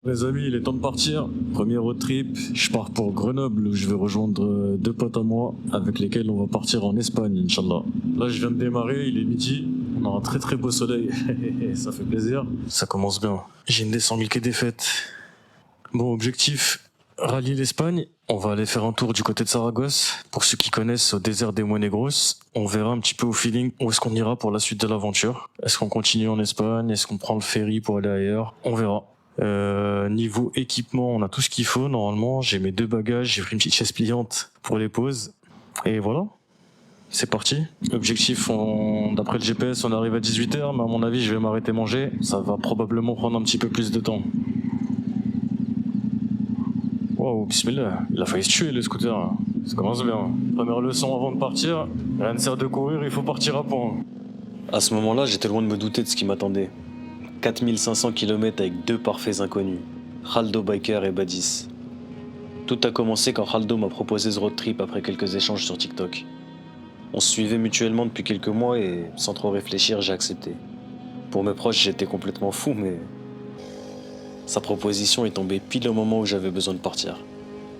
Les amis, il est temps de partir. Premier road trip, je pars pour Grenoble où je vais rejoindre deux potes à moi avec lesquels on va partir en Espagne, Inch'Allah. Là, je viens de démarrer, il est midi. On a un très très beau soleil, ça fait plaisir. Ça commence bien. J'ai une descente qui est défaite. Bon, objectif, rallier l'Espagne. On va aller faire un tour du côté de Saragosse. Pour ceux qui connaissent, au désert des Monegros. On verra un petit peu au feeling où est-ce qu'on ira pour la suite de l'aventure. Est-ce qu'on continue en Espagne? Est-ce qu'on prend le ferry pour aller ailleurs? On verra. Niveau équipement, on a tout ce qu'il faut normalement. J'ai mes 2 bagages, j'ai pris une petite chaise pliante pour les pauses. Et voilà, c'est parti. Objectif, d'après le GPS, on arrive à 18h, mais à mon avis, je vais m'arrêter manger. Ça va probablement prendre un petit peu plus de temps. Wow, bismillah, il a failli se tuer le scooter. Ça commence bien. Première leçon avant de partir, rien ne sert de courir, il faut partir à point. À ce moment-là, j'étais loin de me douter de ce qui m'attendait. 4500 km avec 2 parfaits inconnus, Khaldo Biker et Badis. Tout a commencé quand Khaldo m'a proposé ce road trip après quelques échanges sur TikTok. On se suivait mutuellement depuis quelques mois et, sans trop réfléchir, j'ai accepté. Pour mes proches, j'étais complètement fou, mais sa proposition est tombée pile au moment où j'avais besoin de partir.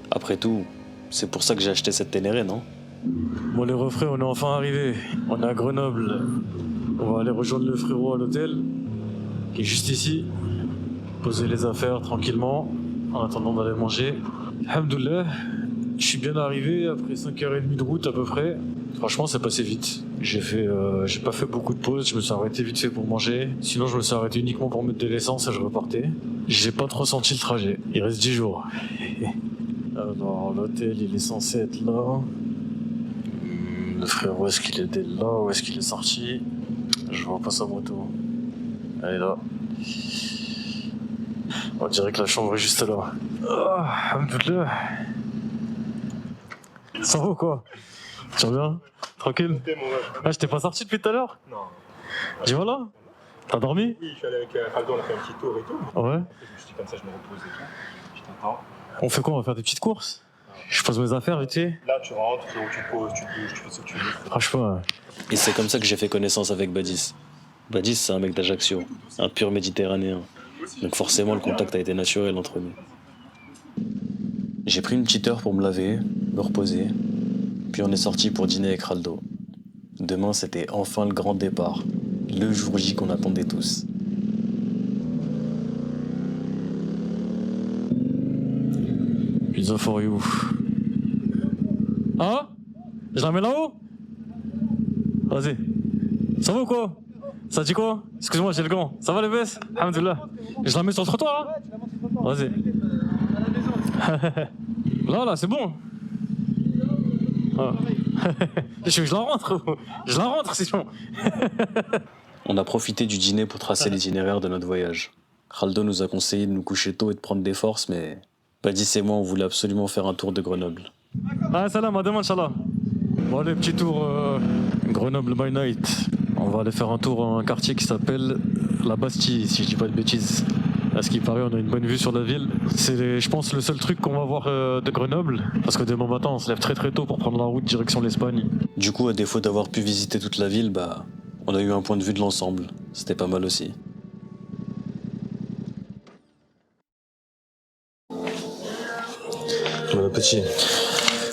Après tout, c'est pour ça que j'ai acheté cette Ténéré, non? Bon les refrains, on est enfin arrivés. On est à Grenoble. On va aller rejoindre le frérot à l'hôtel, qui est juste ici. Poser les affaires tranquillement, en attendant d'aller manger. Alhamdoulilah, je suis bien arrivé après 5h30 de route à peu près. Franchement, c'est passé vite. J'ai pas fait beaucoup de pauses, je me suis arrêté vite fait pour manger. Sinon, je me suis arrêté uniquement pour mettre de l'essence et je repartais. J'ai pas trop senti le trajet. Il reste 10 jours. Alors, l'hôtel, il est censé être là. Le frérot, est-ce qu'il était là ou est-ce qu'il est sorti? Je vois pas sa moto. Elle est là. On dirait que la chambre est juste là. Ah, alhamdoulilah. Ça va ou quoi? Tu vas bien? Tranquille? Ah, je t'ai pas sorti depuis tout à l'heure? Non. Dis voilà. T'as dormi? Oui, je suis allé avec Khaldo, on a fait un petit tour et tout. Ouais. Après, je me suis dit comme ça, je me repose et tout. Je t'attends. On fait quoi? On va faire des petites courses? Je pose mes affaires vite fait. Là, tu rentres, tu te poses, tu te bouges, tu fais ce que tu veux. Franchement. Et c'est comme ça que j'ai fait connaissance avec Badis. Badis, c'est un mec d'Ajaccio, un pur méditerranéen. Donc forcément, le contact a été naturel entre nous. J'ai pris une petite heure pour me laver, me reposer, puis on est sorti pour dîner avec Khaldo. Demain, c'était enfin le grand départ, le jour J qu'on attendait tous. Pizza for you. Hein? Je la mets là-haut? Vas-y. Ça va ou quoi? Ça dit quoi? Excuse-moi, j'ai le gant. Ça va les fesses? Alhamdoulilah. Je la mets sur le trottoir là? Vas-y. Là, c'est bon. Ah. Je la rentre. Je la rentre, c'est bon. On a profité du dîner pour tracer l'itinéraire de notre voyage. Khaldo nous a conseillé de nous coucher tôt et de prendre des forces, mais Badis et moi, on voulait absolument faire un tour de Grenoble. Ah, salam, à demain, Inch'Allah. Bon, allez, petit tour Grenoble by night. On va aller faire un tour dans un quartier qui s'appelle la Bastille, si je dis pas de bêtises. À ce qui paraît, on a une bonne vue sur la ville. C'est, je pense, le seul truc qu'on va voir de Grenoble. Parce que demain matin, on se lève très très tôt pour prendre la route direction l'Espagne. Du coup, à défaut d'avoir pu visiter toute la ville, on a eu un point de vue de l'ensemble. C'était pas mal aussi. Bon appétit.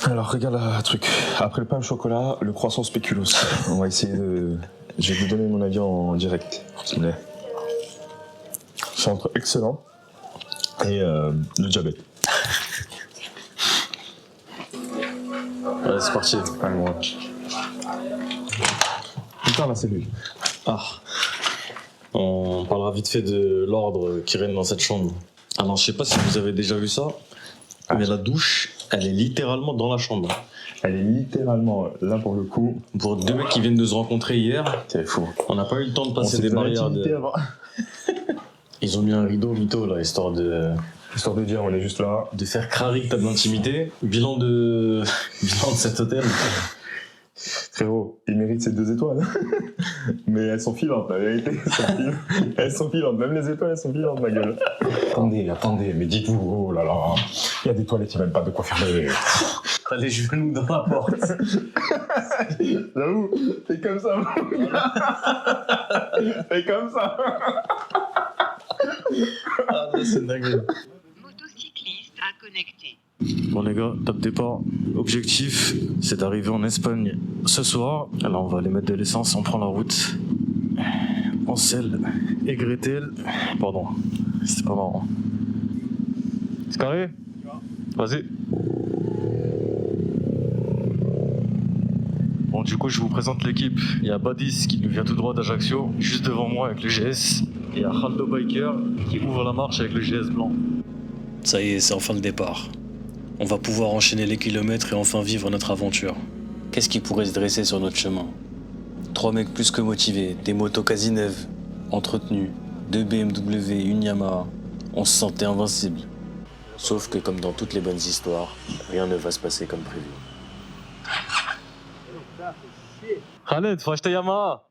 Alors regarde le truc. Après le pain au chocolat, le croissant spéculoos. On va essayer de... Je vais vous donner mon avis en direct. S'il vous plaît. C'est entre excellent et le diabète. Allez, c'est parti. Allez, moi. Putain la cellule. Ah, on parlera vite fait de l'ordre qui règne dans cette chambre. Alors, je sais pas si vous avez déjà vu ça, mais la douche, elle est littéralement dans la chambre. Elle est littéralement là pour le coup. Pour deux mecs qui viennent de se rencontrer hier, C'est fou. on n'a pas eu le temps de On passer s'est des fait barrières. l'intimité avant. Ils ont mis un rideau mytho là, histoire de Histoire de dire, on est juste là. faire crari que t'as de l'intimité. Bilan de cet hôtel. Frérot, il mérite ses 2 étoiles. Mais elles sont filantes, la vérité. Elles sont filantes. Même les étoiles, elles sont filantes, ma gueule. Attendez, mais dites-vous, oh là là. Il y a des toilettes, il n'y a même pas de quoi faire le... T'as les genoux dans la porte. J'avoue, fais comme ça, mon gars. Fais comme ça. Ah là, c'est dingue. Motocycliste à connecter. Bon les gars, top départ. Objectif, c'est d'arriver en Espagne ce soir. Alors on va aller mettre de l'essence, on prend la route. On selle et Gretel. Pardon, c'était pas marrant. C'est carré? Vas-y. Bon du coup je vous présente l'équipe. Il y a Badis qui nous vient tout droit d'Ajaccio, juste devant moi avec le GS. Et il y a Khaldo Biker qui ouvre la marche avec le GS blanc. Ça y est, c'est enfin le départ. On va pouvoir enchaîner les kilomètres et enfin vivre notre aventure. Qu'est-ce qui pourrait se dresser sur notre chemin? 3 mecs plus que motivés, des motos quasi neuves, entretenues, 2 BMW, une Yamaha. On se sentait invincible. Sauf que comme dans toutes les bonnes histoires, rien ne va se passer comme prévu. Khaled, faut acheter Yamaha.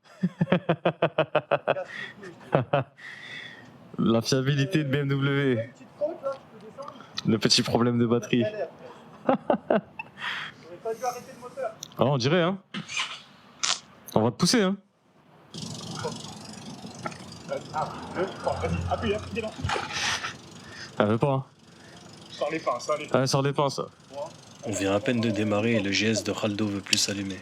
La fiabilité de BMW. Le petit problème de batterie. Ah, on dirait, hein. On va te pousser, hein. Vas-y, appuie, là. Elle veut pas, hein. Sors les pinces, allez. Ouais, sors les pinces. On vient à peine de démarrer et le GS de Khaldo veut plus s'allumer.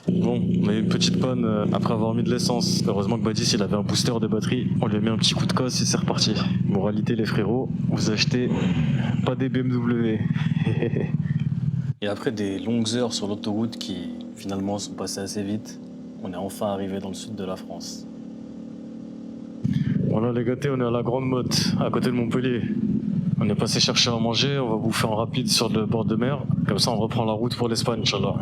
Bon, on a eu une petite panne après avoir mis de l'essence. Heureusement que Badis il avait un booster de batterie. On lui a mis un petit coup de cosse et c'est reparti. Moralité les frérots, vous achetez pas des BMW. Et après des longues heures sur l'autoroute qui finalement sont passées assez vite, on est enfin arrivé dans le sud de la France. Bon là les gâtés, on est à la Grande Motte, à côté de Montpellier. On est passé chercher à manger, on va bouffer en rapide sur le bord de mer. Comme ça on reprend la route pour l'Espagne, Inch'Allah.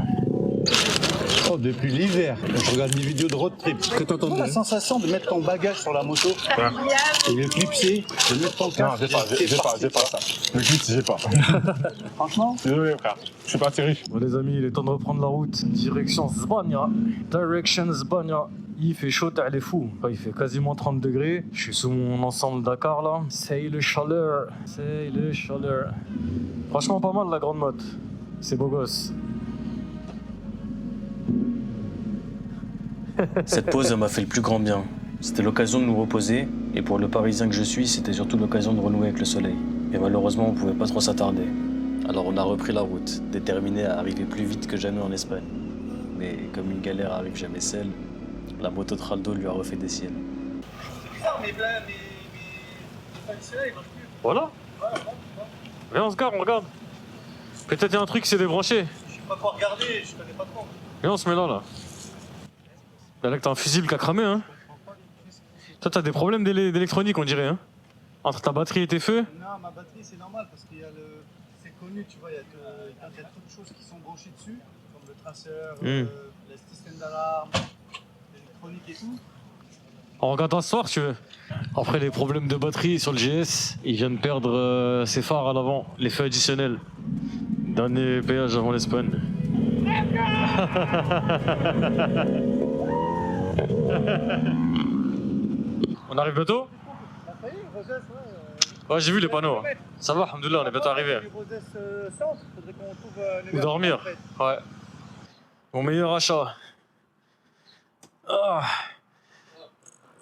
Oh, depuis l'hiver, je regarde des vidéos de road trip. Que t'entends la sensation de mettre ton bagage sur la moto et le clipser, de mettre ton casque. Non, j'ai pas ça. Le kit, j'ai pas. Franchement, Désolé, frère. Je suis pas assez riche. Bon les amis, il est temps de reprendre la route. Direction Zbania. Direction Zbania. Il fait chaud, elle est fou. Enfin, il fait quasiment 30 degrés. Je suis sous mon ensemble Dakar là. C'est le chaleur. C'est le chaleur. Franchement pas mal la Grande Motte. C'est beau gosse. Cette pause elle m'a fait le plus grand bien. C'était l'occasion de nous reposer, et pour le Parisien que je suis, c'était surtout l'occasion de renouer avec le soleil. Et malheureusement, on pouvait pas trop s'attarder. Alors on a repris la route, déterminé à arriver plus vite que jamais en Espagne. Mais comme une galère arrive jamais seule, la moto de Khaldo lui a refait des siennes. Voilà. Viens on se gare, on regarde. Peut-être il y a un truc qui s'est débranché. je sais pas quoi regarder, je connais pas trop. Viens on se met là. Là que t'as un fusible qui a cramé hein. Toi t'as des problèmes d'électronique on dirait hein. Entre ta batterie et tes feux. Non, ma batterie c'est normal parce qu'il y a le. C'est connu, tu vois, il y a trop de choses qui sont branchées dessus, comme le traceur, le système d'alarme, l'électronique et tout. On regarde un soir si tu veux. Après les problèmes de batterie sur le GS, il vient de perdre ses phares à l'avant, les feux additionnels. Dernier péage avant l'Espagne. On arrive bientôt? Ça y est, Rosès, Ouais, j'ai vu les panneaux. Ça va, alhamdoulilah, on est bientôt arrivé. Rosès centre, faudrait qu'on trouve Ou dormir. Ouais. Mon meilleur achat. Ah.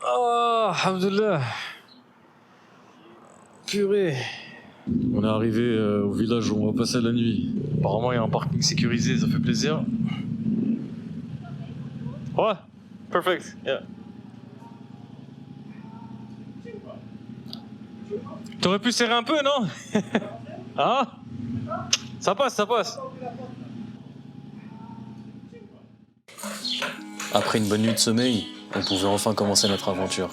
Ah, alhamdoulilah. Purée. On est arrivé au village où on va passer la nuit. Apparemment, il y a un parking sécurisé, ça fait plaisir. Ouais, perfect. Yeah. T'aurais pu serrer un peu, non? Hein? Ça passe, ça passe. Après une bonne nuit de sommeil, On pouvait enfin commencer notre aventure.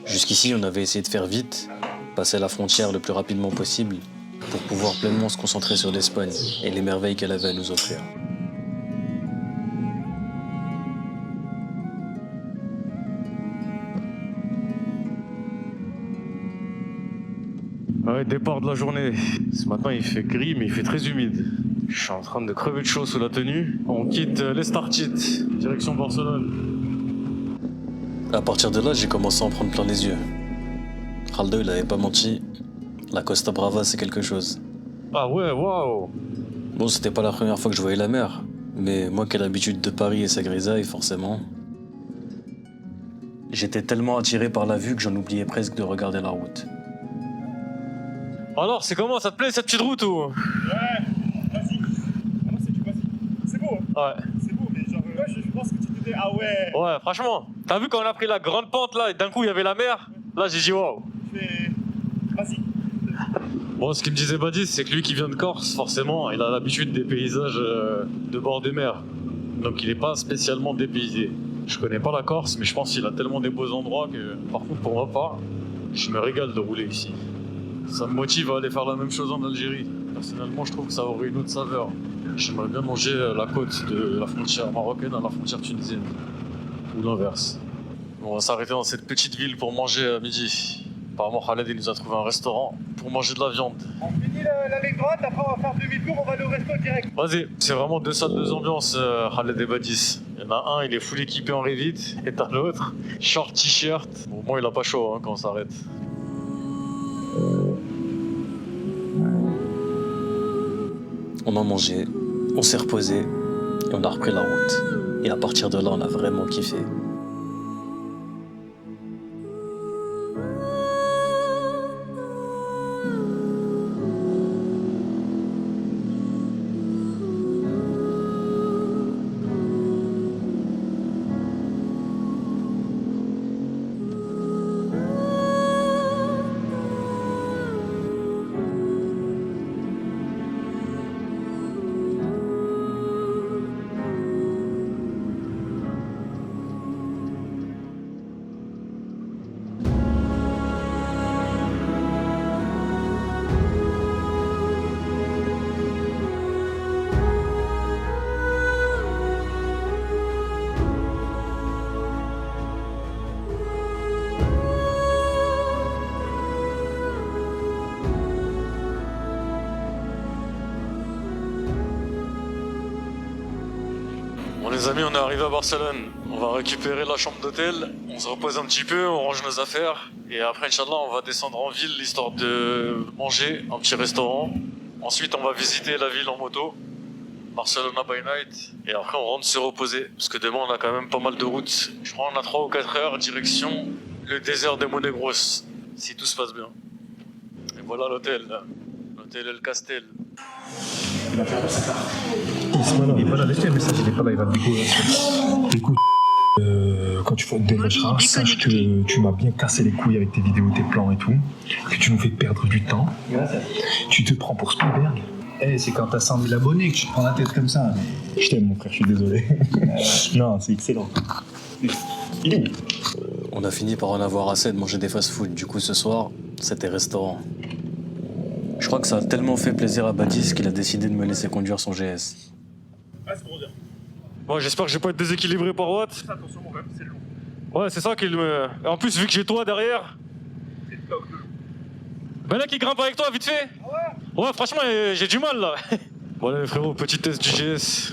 Jusqu'ici, on avait essayé de faire vite, passer la frontière le plus rapidement possible, pour pouvoir pleinement se concentrer sur l'Espagne et les merveilles qu'elle avait à nous offrir. Ouais, départ de la journée. Ce matin il fait gris mais il fait très humide. Je suis en train de crever de chaud sous la tenue. On quitte l'Estartit, direction Barcelone. À partir de là, j'ai commencé à en prendre plein les yeux. Raldo, il avait pas menti. La Costa Brava, c'est quelque chose. Ah ouais, waouh. Bon, c'était pas la première fois que je voyais la mer, mais moi qui ai l'habitude de Paris et sa grisaille, forcément. J'étais tellement attiré par la vue que j'en oubliais presque de regarder la route. Alors, c'est comment? Ça te plaît cette petite route ou? Ouais, vas-y. Ah non, c'est du vas-y. C'est beau, hein. Ouais. C'est beau, mais genre, ouais, je pense que tu te dis, ah ouais. Ouais, franchement. T'as vu quand on a pris la grande pente là et d'un coup il y avait la mer? Là j'ai dit waouh. Mais, vas-y. Bon, ce qu'il me disait Badis, c'est que lui qui vient de Corse, forcément, il a l'habitude des paysages de bord des mers. Donc il est pas spécialement dépaysé. Je connais pas la Corse, mais je pense qu'il a tellement des beaux endroits que, par contre, pour ma part, je me régale de rouler ici. Ça me motive à aller faire la même chose en Algérie. Personnellement, je trouve que ça aurait une autre saveur. J'aimerais bien manger la côte de la frontière marocaine à la frontière tunisienne. Ou l'inverse. On va s'arrêter dans cette petite ville pour manger à midi. Apparemment, Khaled il nous a trouvé un restaurant pour manger de la viande. On finit la ligne droite, après on va faire demi-tour, on va aller au resto direct. Vas-y, c'est vraiment deux salles, deux ambiances, Khaled et Badis. Il y en a un, il est full équipé en Revit, et t'as l'autre, short t-shirt. Bon, moi, il a pas chaud hein, quand on s'arrête. On a mangé, on s'est reposé, et on a repris la route. Et à partir de là, on a vraiment kiffé. Bon les amis, on est arrivé à Barcelone. On va récupérer la chambre d'hôtel, on se repose un petit peu, on range nos affaires. Et après, Inch'Allah, on va descendre en ville, histoire de manger un petit restaurant. Ensuite, on va visiter la ville en moto. Barcelona by night. Et après, on rentre se reposer. Parce que demain, on a quand même pas mal de routes. Je crois qu'on a 3 ou 4 heures, direction le désert de Monegros. Si tout se passe bien. Et voilà l'hôtel. L'hôtel El Castel. Il est pas là, laisse-le un message, il est pas là, il va te découvrir. Écoute, quand tu fais des rechats, sache que tu m'as bien cassé les couilles avec tes vidéos, tes plans et tout, que tu nous fais perdre du temps. Tu te prends pour Spielberg. Eh, c'est quand t'as 100 000 abonnés que tu te prends la tête comme ça. Je t'aime mon frère, je suis désolé. Non, c'est excellent. Il est où? On a fini par en avoir assez de manger des fast-food. Du coup, ce soir, c'était restaurant. Je crois que ça a tellement fait plaisir à Badis qu'il a décidé de me laisser conduire son GS. Ah, c'est pour dire. Bon, j'espère que je vais pas être déséquilibré par Watt. Attention, mon rêve, c'est lourd. Ouais, c'est ça qui me... Et en plus, vu que j'ai toi derrière... C'est le bloc de lourd. Ben là qui grimpe avec toi, vite fait. Ouais, franchement, j'ai du mal, là. Bon, allez, frérot, petit test du GS.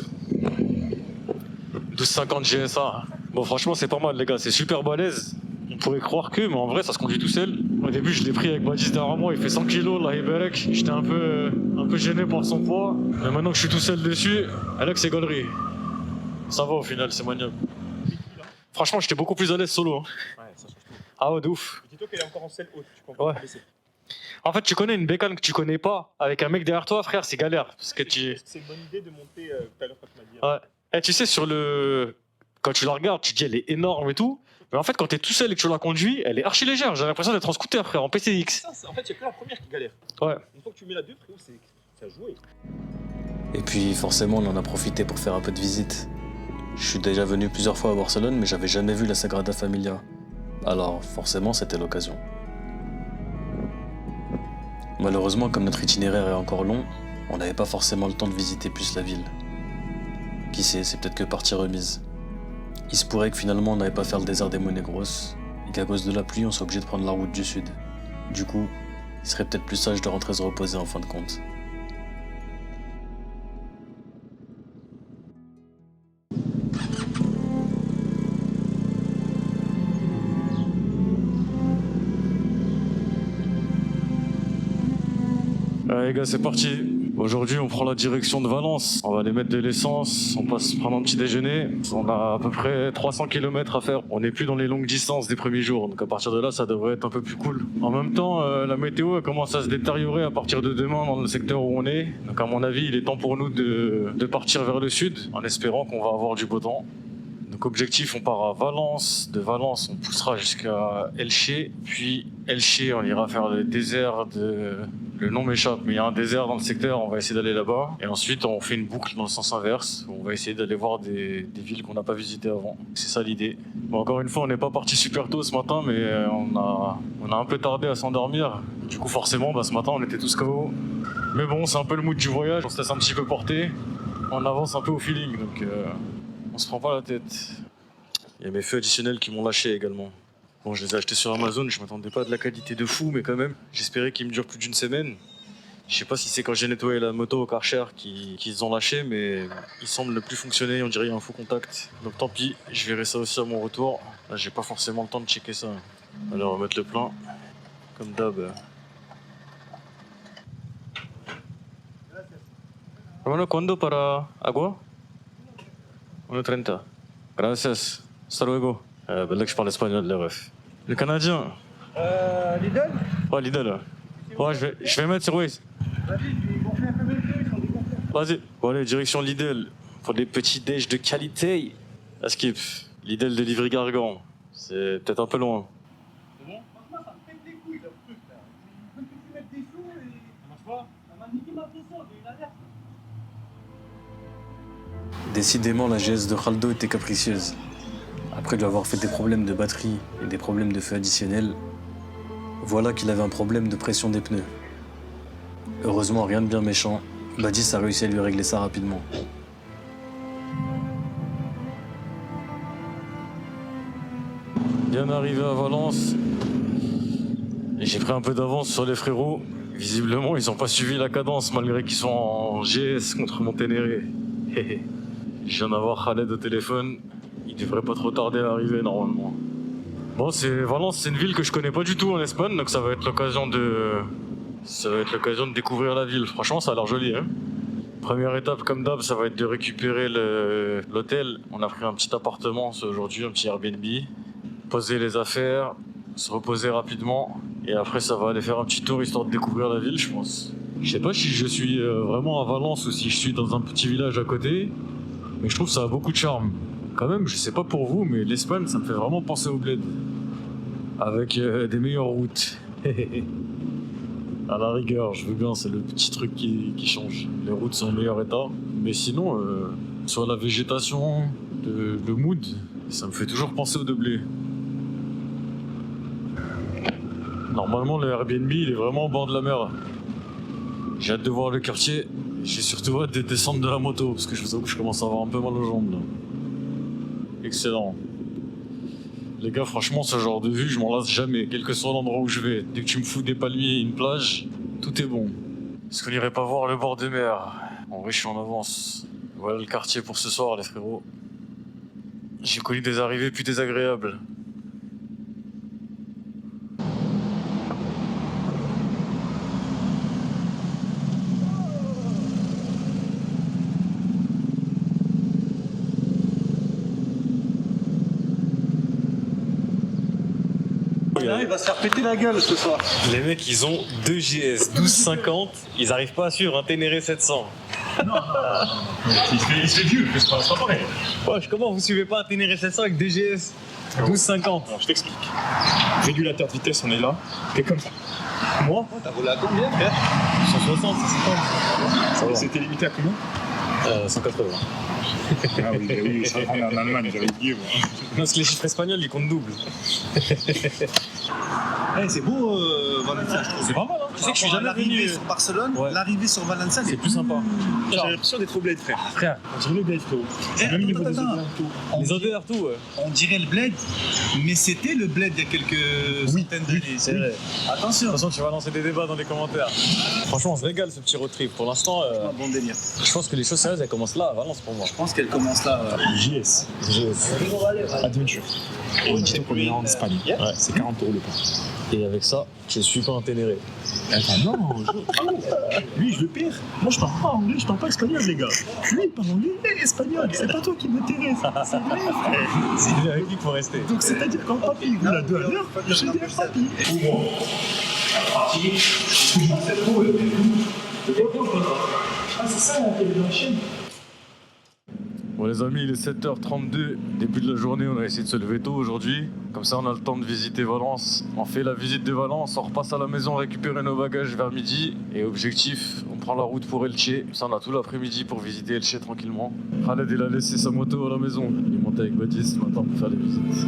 1250 GSA. Bon, franchement, c'est pas mal, les gars. C'est super balèze. On pourrait croire que, mais en vrai, ça se conduit tout seul. Au début, je l'ai pris avec Badis derrière moi. Il fait 100 kilos, là, Iberek. J'étais un peu gêné par son poids. Mais maintenant que je suis tout seul dessus, Alex, c'est gaulerie. Ça va, au final, c'est maniable. Franchement, j'étais beaucoup plus à l'aise solo. Hein. Ouais, ça change tout. Ah ouais, de ouf. Dis-toi qu'elle est encore en selle haute, tu comprends? Ouais. En fait, tu connais une bécane que tu connais pas, avec un mec derrière toi, frère, c'est galère. Parce que tu... C'est une bonne idée de monter tout à l'heure quand tu m'as dit. Ouais. Et tu sais, sur le... Quand tu la regardes, tu te dis elle est énorme et tout. Mais en fait, quand t'es tout seul et que tu la conduis, elle est archi légère. J'ai l'impression d'être en scooter, frère, en PCX. En fait, il n'y a que la première qui galère. Ouais. Une fois que tu mets la 2, frérot, c'est à jouer. Et puis, forcément, on en a profité pour faire un peu de visite. Je suis déjà venu plusieurs fois à Barcelone, mais j'avais jamais vu la Sagrada Familia. Alors, forcément, c'était l'occasion. Malheureusement, comme notre itinéraire est encore long, on n'avait pas forcément le temps de visiter plus la ville. Qui sait, c'est peut-être que partie remise. Il se pourrait que finalement on n'allait pas faire le désert des Monegros, et qu'à cause de la pluie, on soit obligé de prendre la route du sud. Du coup, il serait peut-être plus sage de rentrer se reposer en fin de compte. Allez les gars, c'est parti. Aujourd'hui, on prend la direction de Valence. On va aller mettre de l'essence, on passe prendre un petit déjeuner. On a à peu près 300 km à faire. On n'est plus dans les longues distances des premiers jours, donc à partir de là, ça devrait être un peu plus cool. En même temps, la météo elle commence à se détériorer à partir de demain dans le secteur où on est. Donc à mon avis, il est temps pour nous de partir vers le sud, en espérant qu'on va avoir du beau temps. Donc objectif, on part à Valence. De Valence, on poussera jusqu'à Elche. Puis Elche, on ira faire le désert de... Le nom m'échappe, mais il y a un désert dans le secteur, on va essayer d'aller là-bas. Et ensuite, on fait une boucle dans le sens inverse. On va essayer d'aller voir des villes qu'on n'a pas visitées avant. C'est ça l'idée. Bon, encore une fois, on n'est pas parti super tôt ce matin, mais on a un peu tardé à s'endormir. Du coup, forcément, ce matin, on était tous KO. Mais bon, c'est un peu le mood du voyage, on se laisse un petit peu porter. On avance un peu au feeling, donc on se prend pas la tête. Il y a mes feux additionnels qui m'ont lâché également. Bon, je les ai achetés sur Amazon, je m'attendais pas à de la qualité de fou, mais quand même, j'espérais qu'ils me durent plus d'une semaine. Je sais pas si c'est quand j'ai nettoyé la moto au Karcher qu'ils ont lâché, mais ils semblent ne plus fonctionner, on dirait qu'il y a un faux contact. Donc tant pis, je verrai ça aussi à mon retour. Là, j'ai pas forcément le temps de checker ça. Alors, on va mettre le plein, comme d'hab. Hermano, ¿cuándo para agua? 1:30. Gracias. Hasta luego. Là que je parle espagnol, les refs. Le Canadien. Lidl. Ouais, Lidl. Ouais, je vais mettre sur Waze. Vas-y, ils vont faire un peu mieux, ils sont déconcertés. Vas-y. Bon, allez, direction Lidl. Pour des petits déj de qualité. À skip. Lidl de Livry-Gargan. C'est peut-être un peu loin. C'est bon? Franchement, ça me pète les couilles, leur truc, là. Ils veulent que tu mettes des sous et... Ça marche pas? Ça m'a niqué ma console, j'ai une alerte. Décidément, la GS de Khaldo était capricieuse. Après lui avoir fait des problèmes de batterie et des problèmes de feu additionnels, voilà qu'il avait un problème de pression des pneus. Heureusement, rien de bien méchant, Badis a réussi à lui régler ça rapidement. Bien arrivé à Valence. Et j'ai pris un peu d'avance sur les frérots. Visiblement, ils n'ont pas suivi la cadence malgré qu'ils sont en GS contre Monténéré. Je viens d'avoir Khaled au téléphone. Il devrait pas trop tarder à arriver normalement. Bon, Valence, c'est une ville que je connais pas du tout en Espagne, donc ça va être l'occasion de découvrir la ville. Franchement, ça a l'air joli, hein. Première étape, comme d'hab, ça va être de récupérer l'hôtel. On a pris un petit appartement aujourd'hui, un petit Airbnb. Poser les affaires, se reposer rapidement, et après ça va aller faire un petit tour histoire de découvrir la ville, je pense. Je sais pas si je suis vraiment à Valence ou si je suis dans un petit village à côté, mais je trouve que ça a beaucoup de charme. Quand même, je sais pas pour vous, mais l'Espagne, ça me fait vraiment penser au bled. Avec des meilleures routes. À la rigueur, je veux bien, c'est le petit truc qui change. Les routes sont en meilleur état. Mais sinon, sur la végétation, le mood, ça me fait toujours penser au de blé. Normalement, le Airbnb, il est vraiment au bord de la mer. J'ai hâte de voir le quartier. J'ai surtout hâte de descendre de la moto, parce que je vous avoue que je commence à avoir un peu mal aux jambes, là. Excellent. Les gars, franchement, ce genre de vue, je m'en lasse jamais, quel que soit l'endroit où je vais. Dès que tu me fous des palmiers et une plage, tout est bon. Est-ce qu'on irait pas voir le bord de mer? En vrai, je suis en avance. Voilà le quartier pour ce soir, les frérots. J'ai connu des arrivées plus désagréables. Il va se faire péter la gueule ce soir. Les mecs, ils ont 2 GS 1250, ils arrivent pas à suivre un Ténéré 700. Il se fait vieux, c'est pas pareil. Wesh, comment vous suivez pas un Ténéré 700 avec 2 GS 1250? Alors, je t'explique. Régulateur de vitesse, on est là. T'es comme ça. Moi T'as volé à combien, frère? 160, 150. Ça va. C'était limité à combien? 180. Ah oui, oui, ça, on est en Allemagne, j'avais oublié. Moi. Parce que les chiffres espagnols, ils comptent double. C'est beau, Valencia, je trouve. C'est pas mal, hein. Tu sais que je suis jamais L'arrivée venu. sur Barcelone, Ouais. l'arrivée sur Valencia, C'est plus sympa. J'ai l'impression d'être au bled, frère. Frère, on dirait le bled, frérot. Même attends, niveau des attends. odeurs, tout. Les odeurs, tout, ouais. On dirait le bled, mais c'était le bled il y a quelques centaines d'années. C'est vrai. De Attention. toute façon, tu vas lancer des débats dans les commentaires. Franchement, on se régale ce petit road trip. Pour l'instant, Un bon délire. je pense que les choses sérieuses, elles commencent là, à Valence pour moi. Je pense qu'elle commence là. JS, Adventure. Et dis-toi qu'on est en Espagne. Ouais, c'est 40 € le pain. Et avec ça, je suis pas intérêt. Attends, non, lui, je le pire. Moi, je parle pas anglais, je parle pas espagnol, les gars. Lui, il parle anglais et espagnol. C'est pas toi qui m'intéresse. C'est vrai, frère. C'est avec qui qu'il faut rester. Donc, c'est-à-dire, quand papy roule à 2 à l'heure, je vais dire papy. Ah, c'est ça, la télé dans la chaîne. Bon les amis, il est 7h32, début de la journée, on a essayé de se lever tôt aujourd'hui. Comme ça on a le temps de visiter Valence. On fait la visite de Valence, on repasse à la maison récupérer nos bagages vers midi. Et objectif, on prend la route pour Elche. Ça on a tout l'après-midi pour visiter Elche tranquillement. Khaled il a laissé sa moto à la maison. Il est monté avec Badis ce matin pour faire les visites.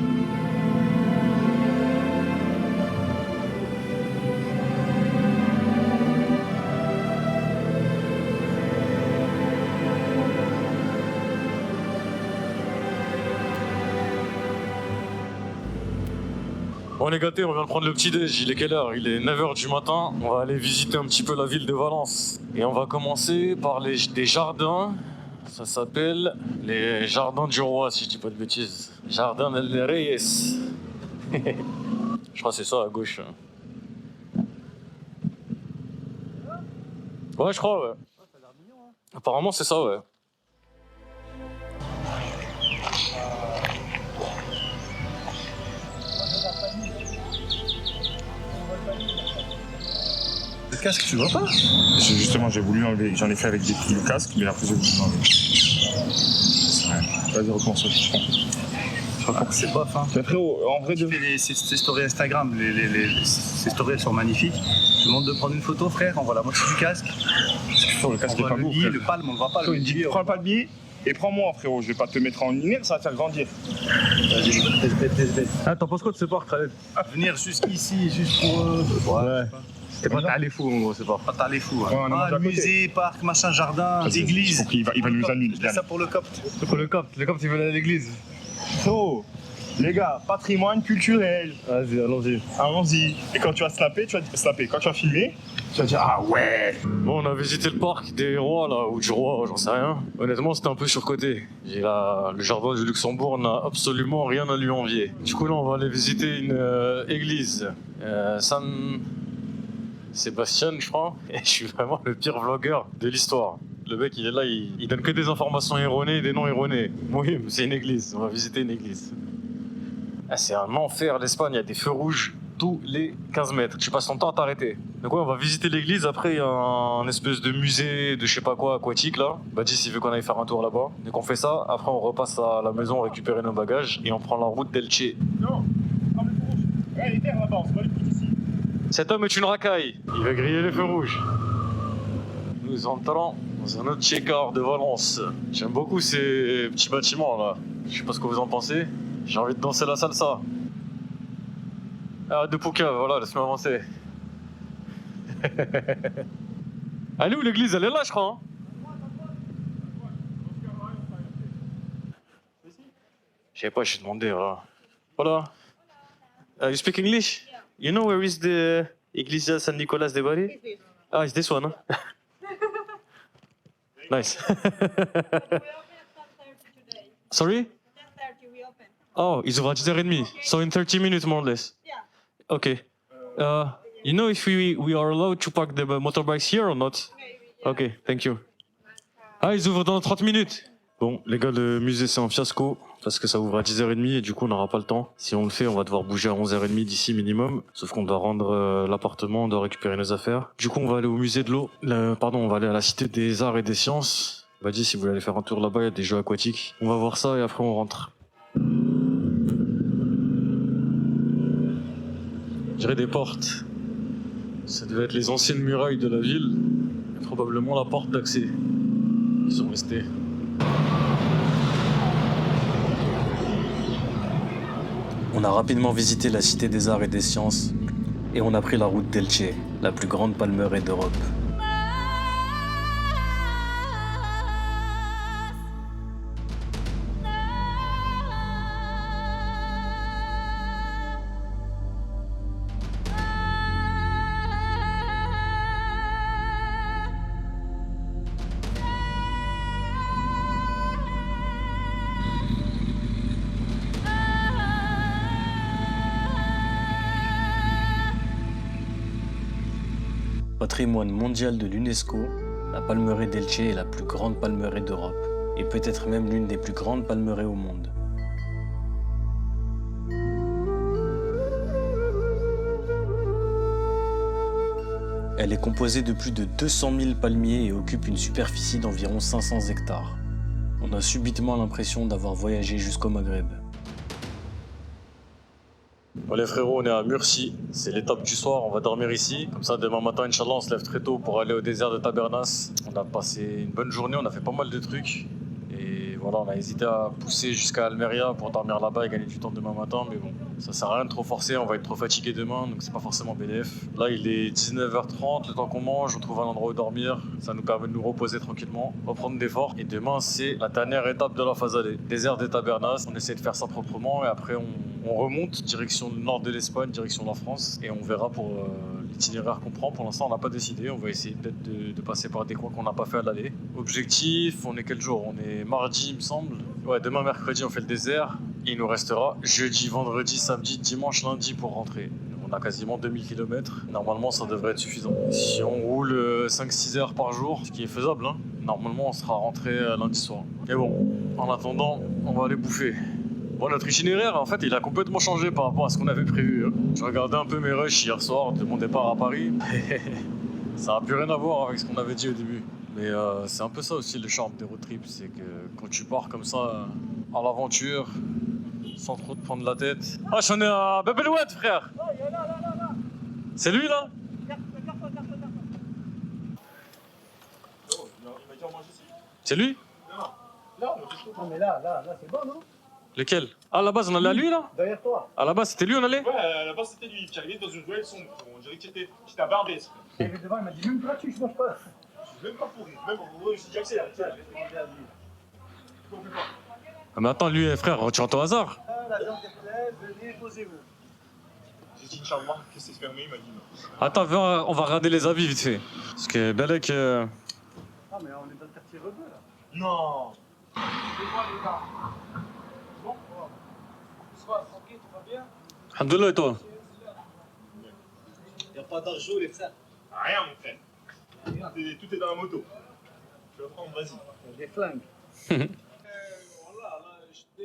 On est gâtés, on vient de prendre le petit déj. Il est quelle heure? Il est 9h du matin. On va aller visiter un petit peu la ville de Valence. Et on va commencer par des jardins. Ça s'appelle les jardins du roi, si je dis pas de bêtises. Jardin del Reyes. Je crois que c'est ça à gauche. Ouais, je crois, ouais. Apparemment, c'est ça, ouais. Le casque, tu vois pas? Justement, j'ai voulu enlever. J'en ai fait avec le casque, mais après, j'ai voulu l'enlever. C'est vrai. Vas-y, recommence. Je crois que C'est bof, hein. Mais frérot, en vrai, Tu fais ces stories Instagram, ces stories elles sont magnifiques. Je te demande de prendre une photo, frère, on voit la moitié du casque. sur le casque On est voit pas le beau, lit, frère. le palme, on le voit pas. Il dit, prends le palmier et prends-moi, frérot. Je vais pas te mettre en lumière, ça va te faire grandir. Ah, t'en penses quoi de ce parc, Khaled? Venir jusqu'ici, juste pour. Ouais. T'es pas allé fou, en gros, c'est pas. Pas t'aller fou. Ouais, on a mangé à côté. Musée, parc, machin, jardin, Vas-y, église. il faut qu'il va nous annuler. C'est ça pour le cop. Pour le copte, il veut aller à l'église. Frérot, les gars, patrimoine culturel. Vas-y, allons-y. Allons-y. Et quand tu vas snapper, tu vas snapper. Quand tu vas filmer, tu vas dire ah ouais. Bon, on a visité le parc des rois, là, ou du roi, j'en sais rien. Honnêtement, c'était un peu surcoté. Le jardin du Luxembourg n'a absolument rien à lui envier. Du coup, là, on va aller visiter une église. San Sébastien, je crois. Et je suis vraiment le pire vlogueur de l'histoire. Le mec, il est là, il donne que des informations erronées et des noms erronés. Oui, c'est une église. On va visiter une église. Ah, c'est un enfer, l'Espagne. Il y a des feux rouges tous les 15 mètres. Tu passes ton temps à t'arrêter. Donc ouais, on va visiter l'église. Après, il y a un espèce de musée de je sais pas quoi aquatique là. Badis, il veut qu'on aille faire un tour là-bas. Donc on fait ça. Après, on repasse à la maison récupérer nos bagages et on prend la route d'Elche. Non, non le feu rouge. Ouais, les terres là-bas, on se voit les pouces ici. Cet homme est une racaille. Il va griller les feux rouges. Nous entrons dans un autre check-out de Valence. J'aime beaucoup ces petits bâtiments là. Je sais pas ce que vous en pensez. J'ai envie de danser la salsa. Ah, de Pouca, voilà, laisse-moi avancer. Elle est où l'église? Elle est là, je crois. Hein. Je sais pas, je suis demandé, voilà. Voilà. You speak English? You know where is the Iglesia San Nicolas de Bari? Ah, it's this one, huh? Nice. Sorry? Oh, it's about 10:30. So in 30 minutes, more or less. Yeah. Okay. You know if we are allowed to park the motorbikes here or not? Okay, thank you. Ah, ils ouvrent dans 30 minutes. Bon, les gars, le musée c'est un fiasco parce que ça ouvre à 10h30 et du coup on n'aura pas le temps. Si on le fait, on va devoir bouger à 11h30 d'ici minimum. Sauf qu'on doit rendre l'appartement, on doit récupérer nos affaires. Du coup, on va aller au musée de l'eau. On va aller à la Cité des Arts et des Sciences. On m'a dit si vous voulez aller faire un tour là-bas, il y a des jeux aquatiques. On va voir ça et après on rentre. Je dirais des portes. Ça devait être les anciennes murailles de la ville. Et probablement la porte d'accès. survesté. On a rapidement visité la Cité des Arts et des Sciences et on a pris la route d'Elche, la plus grande palmeraie d'Europe. Patrimoine mondial de l'UNESCO, la palmeraie d'Elche est la plus grande palmeraie d'Europe et peut-être même l'une des plus grandes palmeraies au monde. Elle est composée de plus de 200 000 palmiers et occupe une superficie d'environ 500 hectares. On a subitement l'impression d'avoir voyagé jusqu'au Maghreb. Bon les frérots, on est à Murcie, c'est l'étape du soir, on va dormir ici. Comme ça demain matin, Inch'Allah, on se lève très tôt pour aller au désert de Tabernas. On a passé une bonne journée, on a fait pas mal de trucs. Et voilà, on a hésité à pousser jusqu'à Almeria pour dormir là-bas et gagner du temps demain matin. Mais bon, ça sert à rien de trop forcer, on va être trop fatigué demain, donc c'est pas forcément BDF. Là, il est 19h30, le temps qu'on mange, on trouve un endroit où dormir. Ça nous permet de nous reposer tranquillement, reprendre des forces. Et demain, c'est la dernière étape de la phase aller. Désert de Tabernas, on essaie de faire ça proprement et après on remonte direction le nord de l'Espagne, direction la France. Et on verra pour l'itinéraire qu'on prend. Pour l'instant, on n'a pas décidé. On va essayer peut-être de passer par des coins qu'on n'a pas fait à l'aller. Objectif, on est quel jour? On est mardi, il me semble. Ouais, demain, mercredi, on fait le désert. Et il nous restera jeudi, vendredi, samedi, dimanche, lundi pour rentrer. On a quasiment 2000 km. Normalement, ça devrait être suffisant. Si on roule 5-6 heures par jour, ce qui est faisable, hein, normalement, on sera rentré lundi soir. Et bon, en attendant, on va aller bouffer. Bon, notre itinéraire, en fait, il a complètement changé par rapport à ce qu'on avait prévu. Hein. Je regardais un peu mes rushs hier soir de mon départ à Paris. Ça n'a plus rien à voir avec ce qu'on avait dit au début. Mais c'est un peu ça aussi le charme des road trips, c'est que quand tu pars comme ça à l'aventure, sans trop te prendre la tête. Ah, j'en ai à Bebeloued, frère. C'est lui là? C'est lui? Non, mais là, c'est bon, non? Lequel? Ah, à la base, on allait à lui là? Derrière toi. À la base, c'était lui, on allait? Ouais, à la base c'était lui. Tu arrivais dans une ruelle sombre. On dirait que j'étais à Barbès. Il arrivé devant, il m'a dit même gratuit, je mange pas. Je suis même pas pourri. Même en gros, je dis accélère. Ah, mais attends, lui, frère, tu rentres au hasard? Ah, la jambe est pleine, venez, posez-vous. J'ai dit Inch'Allah que c'est fermé, il m'a dit non. Attends, viens, on va regarder les avis vite fait. Parce que Belek. Ah, mais on est dans le quartier rebeu là. Non. C'est quoi les gars? Bon, ça va, tranquille, tout va bien? Alhamdoulilah, et toi? Y'a pas d'argent, les frères. Rien, mon frère. Tout est dans la moto. Je vais prendre, vas-y. Des flingues. Voilà, là, je te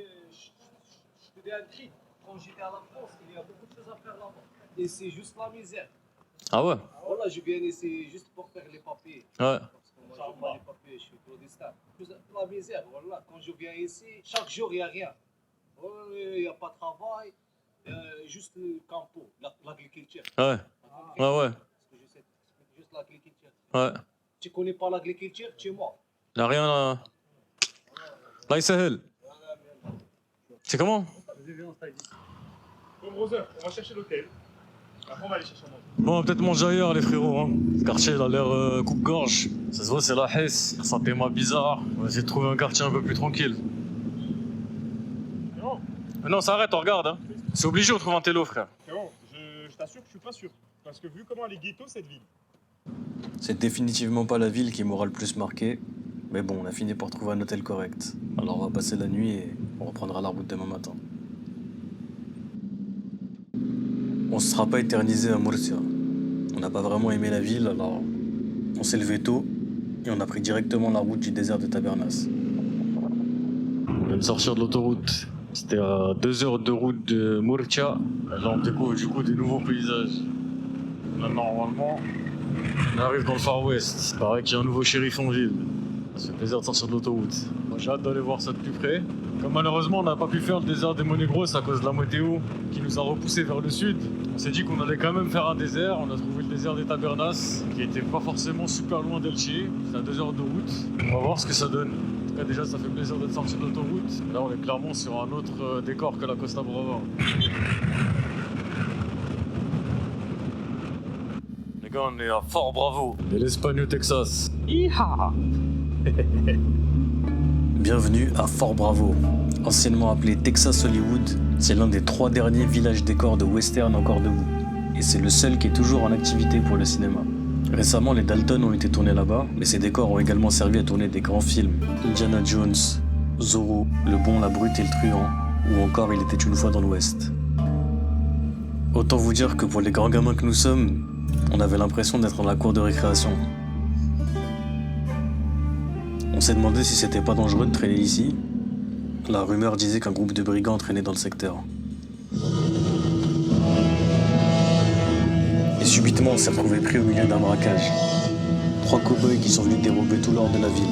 dis un truc. Quand j'étais à la France, il y a beaucoup de choses à faire là-bas. Et c'est juste la misère. Ah ouais? Voilà, je viens ici juste pour faire les papiers. Ouais. Parce que moi, je pas les papiers, je suis clandestin. La misère, voilà. Quand je viens ici, chaque jour, il n'y a rien. Il n'y a pas de travail. Juste le campo, l'agriculture. Ouais. Ouais, ouais. Parce que je sais, juste l'agriculture. Ouais. Tu connais pas l'agriculture, tu es mort. Y'a rien là. Là, il s'ahel. C'est comment? Bon, brother, on va chercher l'hôtel. Après, on va aller chercher un autre. Bon, on va peut-être manger ailleurs, les frérots. Hein. Le quartier, il a l'air coupe-gorge. Ça se voit, c'est la Hesse. Ça fait moi bizarre. On va essayer de trouver un quartier un peu plus tranquille. C'est bon, Non, ça arrête, on regarde. Hein. C'est obligé, on trouve un télo, frère. c'est bon. Je t'assure que je suis pas sûr. Parce que vu comment elle est ghetto, cette ville. C'est définitivement pas la ville qui m'aura le plus marqué, mais bon, on a fini par trouver un hôtel correct. Alors on va passer la nuit et on reprendra la route demain matin. On se sera pas éternisé à Murcia. On n'a pas vraiment aimé la ville, alors on s'est levé tôt et on a pris directement la route du désert de Tabernas. On vient de sortir de l'autoroute. C'était à 2 heures de route de Murcia. Là, on découvre du coup des nouveaux paysages. Là, normalement, on arrive dans le Far West. Il paraît qu'il y a un nouveau shérif en ville. C'est le plaisir de sortir de l'autoroute. Moi, j'ai hâte d'aller voir ça de plus près. Comme malheureusement on n'a pas pu faire le désert des Monegros à cause de la météo qui nous a repoussé vers le sud, on s'est dit qu'on allait quand même faire un désert. On a trouvé le désert des Tabernas qui était pas forcément super loin d'Elche, c'est à 2 heures de route. On va voir ce que ça donne. En tout cas déjà ça fait plaisir d'être sorti de l'autoroute. Là on est clairement sur un autre décor que la Costa Brava. Les gars on est à Fort Bravo et l'Espagne au Texas. Hi-ha. Bienvenue à Fort Bravo. Anciennement appelé Texas Hollywood, c'est l'un des 3 derniers villages décors de western encore debout. Et c'est le seul qui est toujours en activité pour le cinéma. Récemment, les Dalton ont été tournés là-bas, mais ces décors ont également servi à tourner des grands films. Indiana Jones, Zorro, Le Bon, la Brute et le Truand, ou encore Il était une fois dans l'Ouest. Autant vous dire que pour les grands gamins que nous sommes, on avait l'impression d'être dans la cour de récréation. On s'est demandé si c'était pas dangereux de traîner ici. La rumeur disait qu'un groupe de brigands traînait dans le secteur. Et subitement, on s'est retrouvé pris au milieu d'un braquage. 3 cow-boys qui sont venus dérober tout l'or de la ville.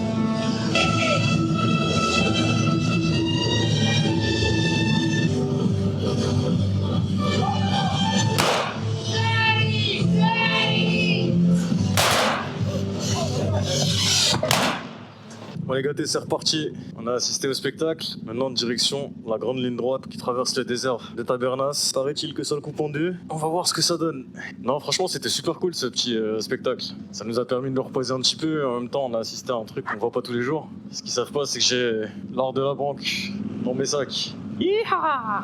Bon les gars, c'est reparti. On a assisté au spectacle. Maintenant, direction la grande ligne droite qui traverse le désert de Tabernas. Paraît-il que ça le coupe en 2. On va voir ce que ça donne. Non, franchement, c'était super cool ce petit spectacle. Ça nous a permis de nous reposer un petit peu. En même temps, on a assisté à un truc qu'on voit pas tous les jours. Ce qu'ils savent pas, c'est que j'ai l'or de la banque dans mes sacs. Yeeha.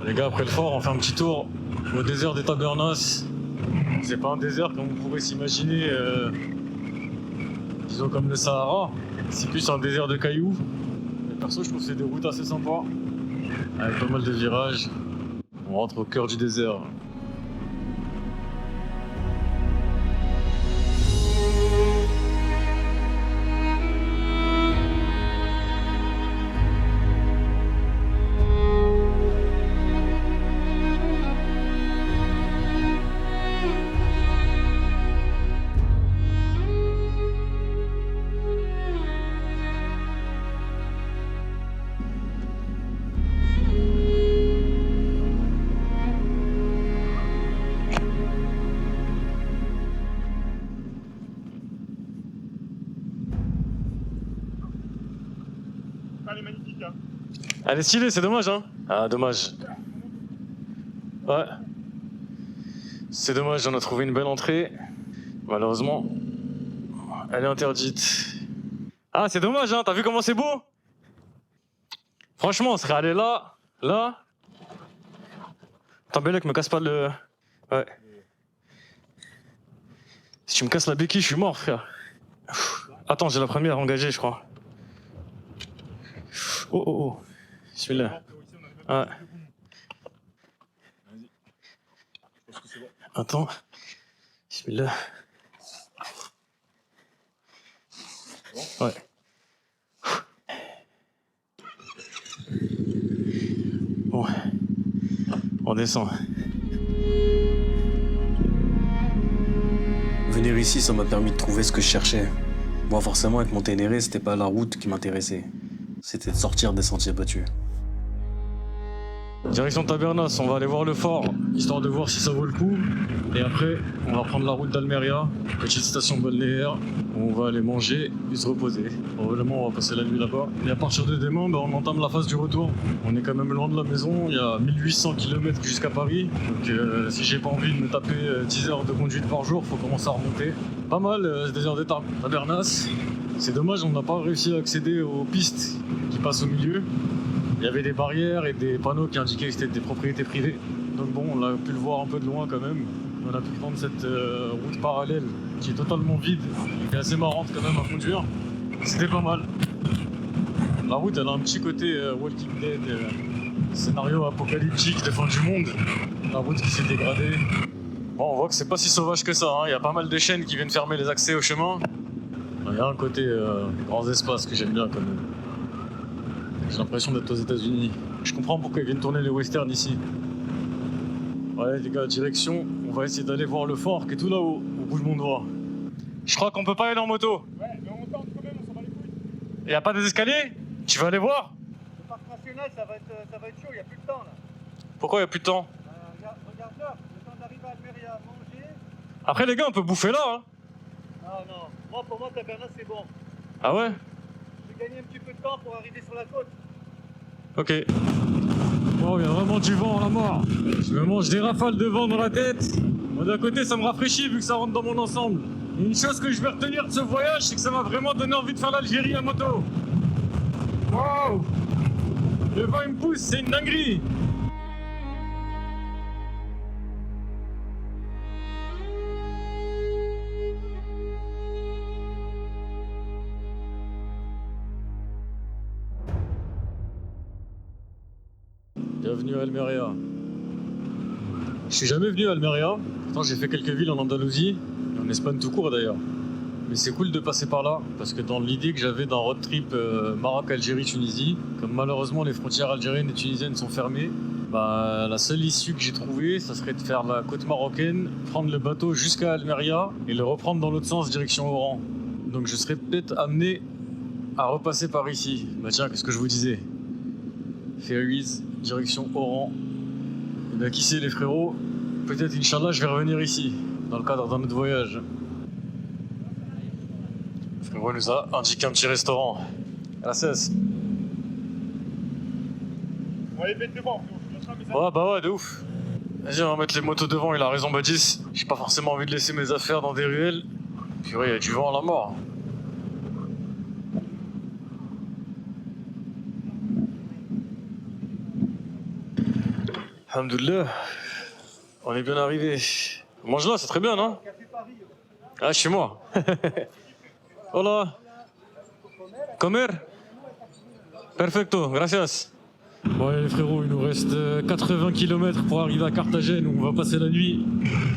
Les gars, après le fort, on fait un petit tour au désert des Tabernas. C'est pas un désert comme vous pourrez s'imaginer, disons comme le Sahara. C'est plus un désert de cailloux. Mais perso, je trouve que c'est des routes assez sympas, avec pas mal de virages. On rentre au cœur du désert. Elle est magnifique, hein. Elle est stylée, c'est dommage, hein. Ah, dommage. Ouais. C'est dommage, on a trouvé une belle entrée. Malheureusement, elle est interdite. Ah, c'est dommage, hein. T'as vu comment c'est beau? Franchement, on serait allé là, là. Attends, Bellec, me casse pas le... Ouais. Si tu me casses la béquille, je suis mort, frère. Attends, j'ai la première engagée, je crois. Oh, oh, oh. Celui-là. Ouais. Attends. Celui-là. Ouais. Bon. On descend. Venir ici, ça m'a permis de trouver ce que je cherchais. Moi, forcément, avec mon Ténéré, c'était pas la route qui m'intéressait. C'était de sortir des sentiers battus. Direction Tabernas, on va aller voir le fort, histoire de voir si ça vaut le coup. Et après, on va prendre la route d'Almeria, petite station balnéaire, où on va aller manger et se reposer. Probablement, on va passer la nuit là-bas. Et à partir de demain, on entame la phase du retour. On est quand même loin de la maison, il y a 1800 km jusqu'à Paris. Donc si j'ai pas envie de me taper 10 heures de conduite par jour, faut commencer à remonter. Pas mal ce désert des Tabernas. C'est dommage, on n'a pas réussi à accéder aux pistes qui passent au milieu. Il y avait des barrières et des panneaux qui indiquaient que c'était des propriétés privées. Donc bon, on a pu le voir un peu de loin quand même. On a pu prendre cette route parallèle qui est totalement vide, qui est assez marrante quand même à conduire. C'était pas mal. La route elle a un petit côté Walking Dead, scénario apocalyptique de fin du monde. La route qui s'est dégradée. Bon, on voit que c'est pas si sauvage que ça, hein. Il y a pas mal de chaînes qui viennent fermer les accès au chemin. Il y a un côté grands espaces que j'aime bien quand même. J'ai l'impression d'être aux États-Unis. Je comprends pourquoi ils viennent tourner les westerns ici. Ouais les gars, direction, on va essayer d'aller voir le fort qui est tout là-haut, au bout de mon doigt. Je crois qu'on peut pas aller en moto. Ouais, mais on tente quand même, on s'en bat les couilles. Y a pas des escaliers? Tu vas aller voir? Le parc national, ça va être chaud, il n'y a plus de temps là. Pourquoi y a plus de temps? Regarde là, le temps d'arriver à Almeria, manger. Après les gars, on peut bouffer là, hein. Non, pour moi, Tabernas, c'est bon. Ah ouais? Je vais gagner un petit peu de temps pour arriver sur la côte. Ok. Bon, il y a vraiment du vent à la mort. Je me mange des rafales de vent dans la tête. Moi d'un côté, ça me rafraîchit vu que ça rentre dans mon ensemble. Et une chose que je vais retenir de ce voyage, c'est que ça m'a vraiment donné envie de faire l'Algérie à moto. Wow! Le vent il me pousse, c'est une dinguerie. Bienvenue à Almeria. Je suis jamais venu à Almeria, pourtant j'ai fait quelques villes en Andalousie, et en Espagne tout court d'ailleurs. Mais c'est cool de passer par là, parce que dans l'idée que j'avais d'un road trip Maroc, Algérie, Tunisie, comme malheureusement les frontières algériennes et tunisiennes sont fermées, bah, la seule issue que j'ai trouvée, ça serait de faire la côte marocaine, prendre le bateau jusqu'à Almeria et le reprendre dans l'autre sens, direction Oran. Donc je serais peut-être amené à repasser par ici. Bah tiens, qu'est-ce que je vous disais? Ferries, direction Oran. Et bah qui sait les frérots, peut-être Inch'Allah je vais revenir ici, dans le cadre d'un autre voyage. Le frérot nous a indiqué un petit restaurant. Gracias. On va les mettre devant, je lâcherai mes Ouais bah ouais, de ouf. Vas-y, on va mettre les motos devant, il a raison Badis. J'ai pas forcément envie de laisser mes affaires dans des ruelles. Puis ouais, il y a du vent à la mort. Alhamdoulilah, on est bien arrivé. Mange là, c'est très bien, non? Ah, chez moi. Hola. Comer? Perfecto, gracias. Bon allez les frérots, il nous reste 80 km pour arriver à Carthagène où on va passer la nuit.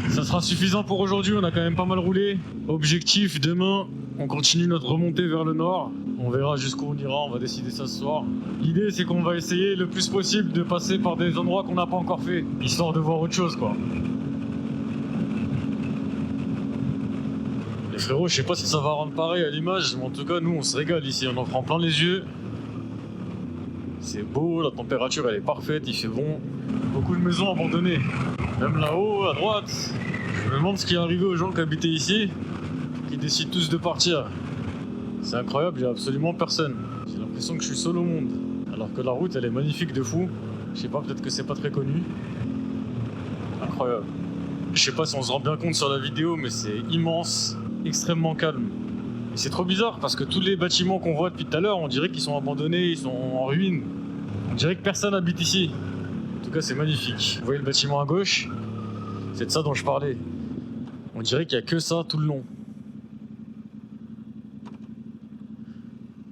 Ça sera suffisant pour aujourd'hui, on a quand même pas mal roulé. Objectif, demain, on continue notre remontée vers le nord. On verra jusqu'où on ira, on va décider ça ce soir. L'idée c'est qu'on va essayer le plus possible de passer par des endroits qu'on n'a pas encore fait, histoire de voir autre chose quoi. Les frérots, je sais pas si ça va rendre pareil à l'image, mais en tout cas nous on se régale ici, on en prend plein les yeux. C'est beau, la température elle est parfaite, il fait bon. Beaucoup de maisons abandonnées. Même là-haut, à droite. Je me demande ce qui est arrivé aux gens qui habitaient ici, qui décident tous de partir. C'est incroyable, j'ai absolument personne. J'ai l'impression que je suis seul au monde. Alors que la route elle est magnifique de fou. Je sais pas, peut-être que c'est pas très connu. Incroyable. Je sais pas si on se rend bien compte sur la vidéo, mais c'est immense, extrêmement calme. Et c'est trop bizarre parce que tous les bâtiments qu'on voit depuis tout à l'heure, on dirait qu'ils sont abandonnés, ils sont en ruine. On dirait que personne habite ici. En tout cas, c'est magnifique. Vous voyez le bâtiment à gauche? C'est de ça dont je parlais. On dirait qu'il n'y a que ça tout le long.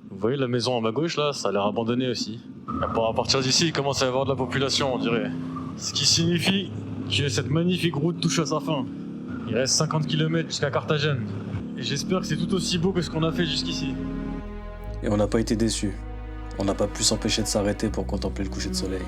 Vous voyez la maison à ma gauche là, ça a l'air abandonné aussi. Et à partir d'ici, il commence à y avoir de la population, on dirait. Ce qui signifie que cette magnifique route touche à sa fin. Il reste 50 km jusqu'à Carthagène. Et j'espère que c'est tout aussi beau que ce qu'on a fait jusqu'ici. Et on n'a pas été déçus. On n'a pas pu s'empêcher de s'arrêter pour contempler le coucher de soleil.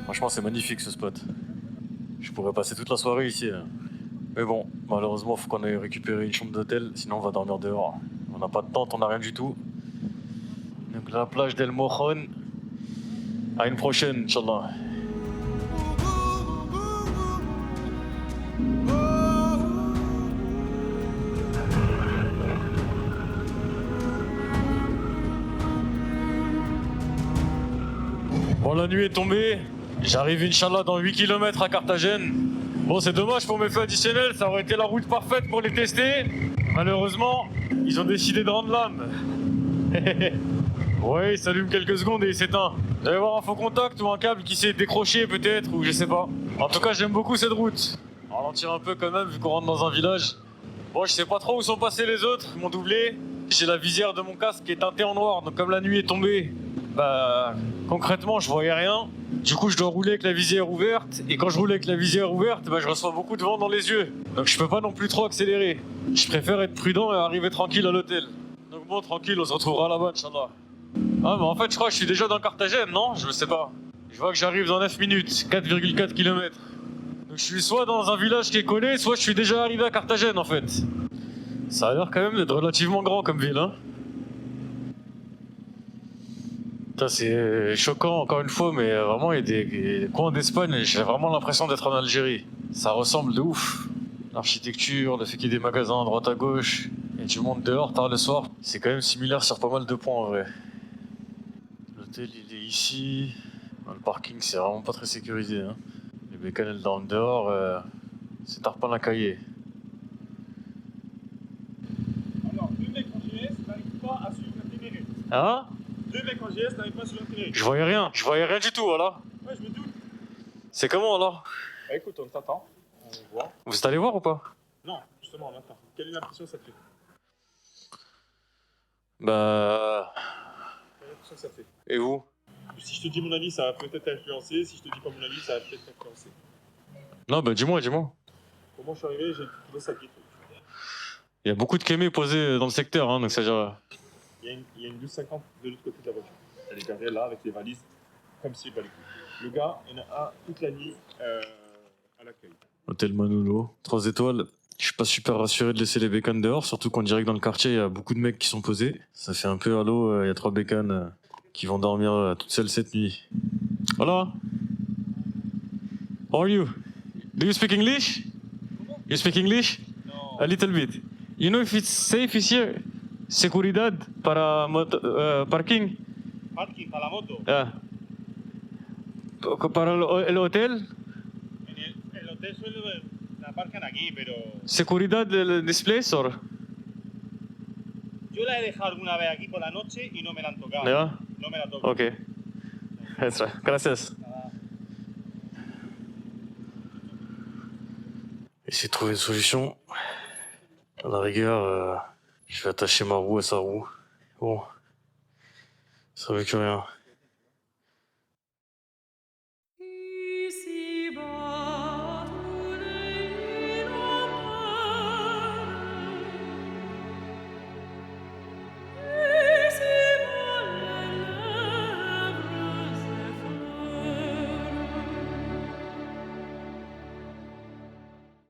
Franchement, c'est magnifique ce spot. Je pourrais passer toute la soirée ici. Mais bon, malheureusement, faut qu'on aille récupérer une chambre d'hôtel, sinon on va dormir dehors. On n'a pas de tente, on n'a rien du tout. Donc la plage d'El Mojon. À une prochaine, Inch'Allah. Bon, la nuit est tombée. J'arrive, Inch'Allah, dans 8 km à Carthagène. Bon, c'est dommage pour mes feux additionnels, ça aurait été la route parfaite pour les tester. Malheureusement, ils ont décidé de rendre l'âme. Ouais, il s'allume quelques secondes et il s'éteint. Il doit y avoir un faux contact ou un câble qui s'est décroché peut-être, ou je sais pas. En tout cas, j'aime beaucoup cette route. On va ralentir un peu quand même, vu qu'on rentre dans un village. Bon, je sais pas trop où sont passés les autres, ils m'ont doublé. J'ai la visière de mon casque qui est teintée en noir, donc comme la nuit est tombée, bah concrètement je voyais rien. Du coup je dois rouler avec la visière ouverte, et quand je roule avec la visière ouverte, bah je reçois beaucoup de vent dans les yeux. Donc je peux pas non plus trop accélérer. Je préfère être prudent et arriver tranquille à l'hôtel. Donc bon, tranquille, on se retrouvera là-bas, Inch'Allah. Ah mais en fait je crois que je suis déjà dans Carthagène, non? Je le sais pas. Je vois que j'arrive dans 9 minutes, 4,4 km. Donc je suis soit dans un village qui est collé, soit je suis déjà arrivé à Carthagène en fait. Ça a l'air quand même d'être relativement grand comme ville, hein. Putain, c'est choquant encore une fois, mais vraiment il y a des coins d'Espagne, j'ai vraiment l'impression d'être en Algérie. Ça ressemble de ouf. L'architecture, le fait qu'il y ait des magasins à droite à gauche, et du monde dehors tard le soir, c'est quand même similaire sur pas mal de points en vrai. L'hôtel il est ici. Le parking c'est vraiment pas très sécurisé, hein. Les bécanes elles dorment dehors, c'est tarpin la cahier. Alors, deux mecs en GS n'arrivent pas à suivre l'intérêt. Hein? Deux mecs en GS n'arrivent pas à suivre l'intérêt. Je voyais rien du tout alors. Ouais, je me doute. C'est comment alors? Bah, écoute, on t'attend. On voit. Vous êtes allé voir ou pas? Non, justement, on attend. Quelle est l'impression que ça te fait? Bah... Quelle est l'impression que ça te fait? Et vous? Si je te dis mon avis, ça va peut-être influencer. Si je te dis pas mon avis, ça va peut-être influencer. Non, bah dis-moi. Comment je suis arrivé, j'ai trouvé ça guide. Il y a beaucoup de kémés posés dans le secteur, hein, donc ça déjà... Il y a une 1250 de l'autre côté de la voiture. Elle est garée là avec les valises, comme si elle Le gars, il y en a un toute la nuit à l'accueil. Hôtel Manolo, 3 étoiles. Je suis pas super rassuré de laisser les bécanes dehors, surtout qu'on dirait que dans le quartier, il y a beaucoup de mecs qui sont posés. Ça fait un peu halo, il y a 3 bécanes qui vont dormir toutes seules cette nuit. Hola. How are you? Do you speak English? You speak English? Non. A little bit. You know if it's safe is here? Seguridad para parking? Parking para la moto. Ah. Para el hotel? El hotel suele la aparcan aquí, pero Seguridad del this place or? yo la he dejado alguna vez aquí por la noche y no me la han tocado. Yeah? No me la tocan. Ok. Extra. Gracias. Essayer de trouver une solution. À la rigueur, je vais attacher ma roue à sa roue. Bon. Ça veut que rien.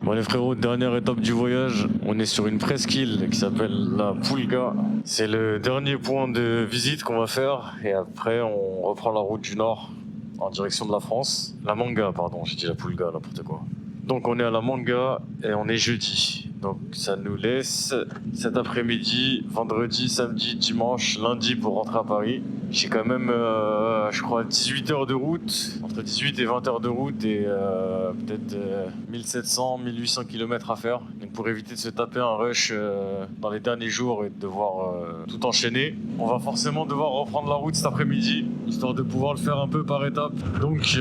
Bon les frérots, dernière étape du voyage, on est sur une presqu'île qui s'appelle la Pulga. C'est le dernier point de visite qu'on va faire et après on reprend la route du nord en direction de la France. La Manga, pardon, j'ai dit la Pulga, n'importe quoi. Donc on est à la Manga et on est jeudi. Donc ça nous laisse cet après-midi, vendredi, samedi, dimanche, lundi pour rentrer à Paris. J'ai quand même, je crois, 18 heures de route, entre 18 et 20 heures de route et peut-être 1700, 1800 km à faire. Donc pour éviter de se taper un rush dans les derniers jours et de devoir tout enchaîner, on va forcément devoir reprendre la route cet après-midi, histoire de pouvoir le faire un peu par étapes. Donc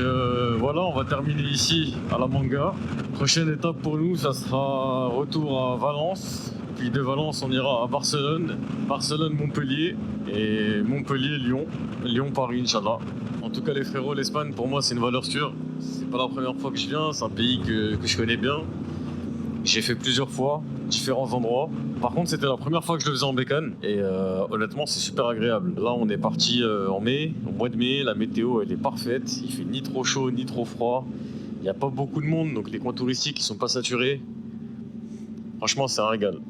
voilà, on va terminer ici à la Manga. Prochaine étape pour nous, ça sera retour à Valence. Puis de Valence, on ira à Barcelone, Barcelone-Montpellier et Montpellier-Lyon, Lyon-Paris, Inch'Allah. En tout cas, les frérots, l'Espagne, pour moi, c'est une valeur sûre. C'est pas la première fois que je viens, c'est un pays que je connais bien. J'ai fait plusieurs fois, différents endroits. Par contre, c'était la première fois que je le faisais en bécane et honnêtement, c'est super agréable. Là, on est parti en mai, au mois de mai, la météo, elle est parfaite. Il fait ni trop chaud, ni trop froid. Il n'y a pas beaucoup de monde, donc les coins touristiques, ils sont pas saturés. Franchement, c'est un régal.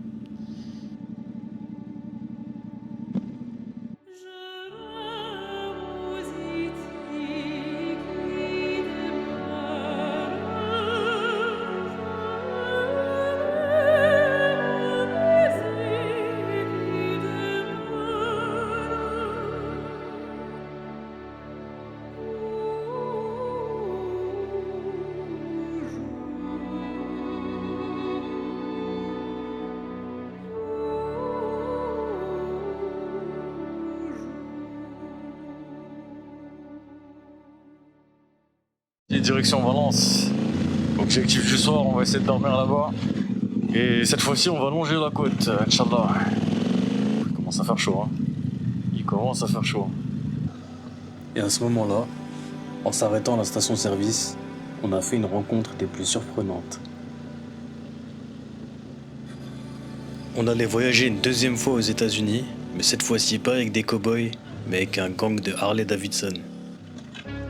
direction Valence. Objectif du soir, on va essayer de dormir là-bas. Et cette fois-ci, on va longer la côte, Inch'Allah. Il commence à faire chaud, hein. Il commence à faire chaud. Et à ce moment-là, en s'arrêtant à la station-service, on a fait une rencontre des plus surprenantes. On allait voyager une deuxième fois aux États-Unis, mais cette fois-ci pas avec des cow-boys, mais avec un gang de Harley Davidson.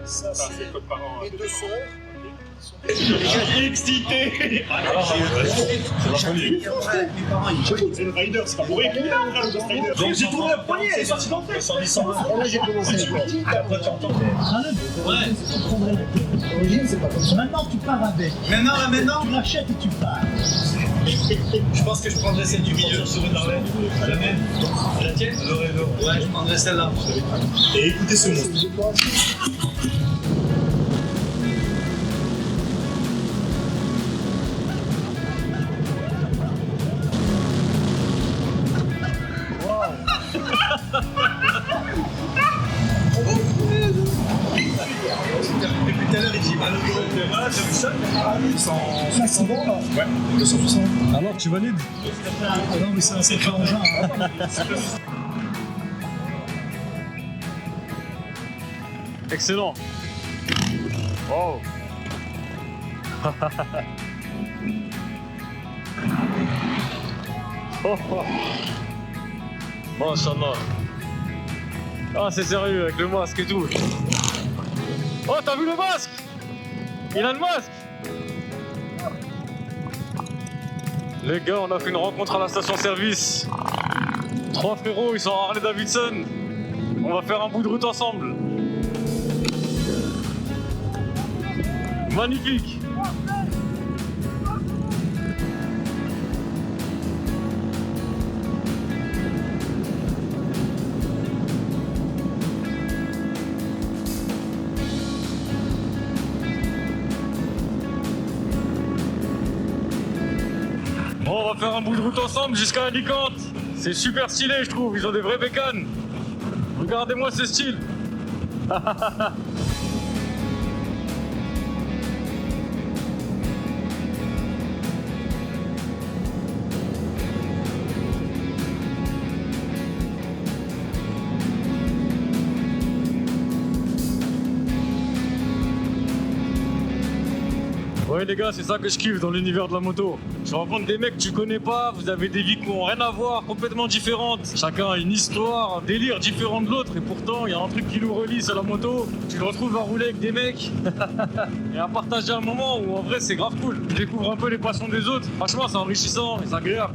Ça, c'est votre parent. Les deux sœurs. Excité. C'est la folie. C'est le rider, c'est pas pour rien qu'il est là, le Ghost Rider. Donc j'ai tourné le poignet, elle est sortie dans le tête. Et là, j'ai commencé à voir. Après, tu entends. L'origine, c'est pas comme ça. Maintenant, tu pars avec. Maintenant. Tu l'achètes et tu pars. Je pense que je prendrais celle du milieu sur une Harley. La même. La tienne? Ouais, je prendrais celle-là. Et écoutez ce mot. Depuis tout à l'heure, il dit mal au dos. Voilà, t'as vu ça? 160 là. Ouais, 260. Alors, tu valides? Ah non, mais c'est un sacré engin. Hein. Excellent. Wow. Oh, oh. Masha'Allah. Ah, c'est sérieux avec le masque et tout. Oh, t'as vu le masque? Il a le masque. Les gars, on a fait une rencontre à la station-service. 3 frérots, ils sont à Harley Davidson. On va faire un bout de route ensemble. Magnifique. Bon, on va faire un bout de route ensemble jusqu'à Alicante. C'est super stylé, je trouve. Ils ont des vraies bécanes. Regardez-moi ce style. Ouais les gars, c'est ça que je kiffe dans l'univers de la moto. Je rencontre des mecs que tu connais pas, vous avez des vies qui n'ont rien à voir, complètement différentes. Chacun a une histoire, un délire différent de l'autre, et pourtant il y a un truc qui nous relie, c'est la moto. Tu te retrouves à rouler avec des mecs et à partager un moment où en vrai c'est grave cool. Tu découvres un peu les passions des autres. Franchement c'est enrichissant et c'est agréable.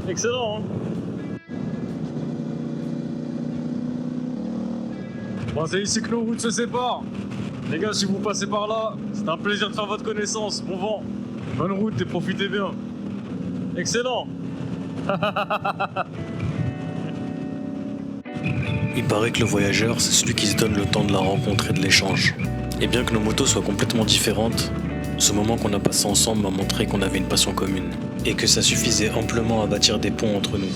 Excellent hein. Bon, c'est ici que nos routes se séparent. Les gars, si vous passez par là, c'est un plaisir de faire votre connaissance. Bon vent, bonne route et profitez bien. Excellent. Il paraît que le voyageur, c'est celui qui se donne le temps de la rencontre et de l'échange. Et bien que nos motos soient complètement différentes, ce moment qu'on a passé ensemble m'a montré qu'on avait une passion commune. Et que ça suffisait amplement à bâtir des ponts entre nous.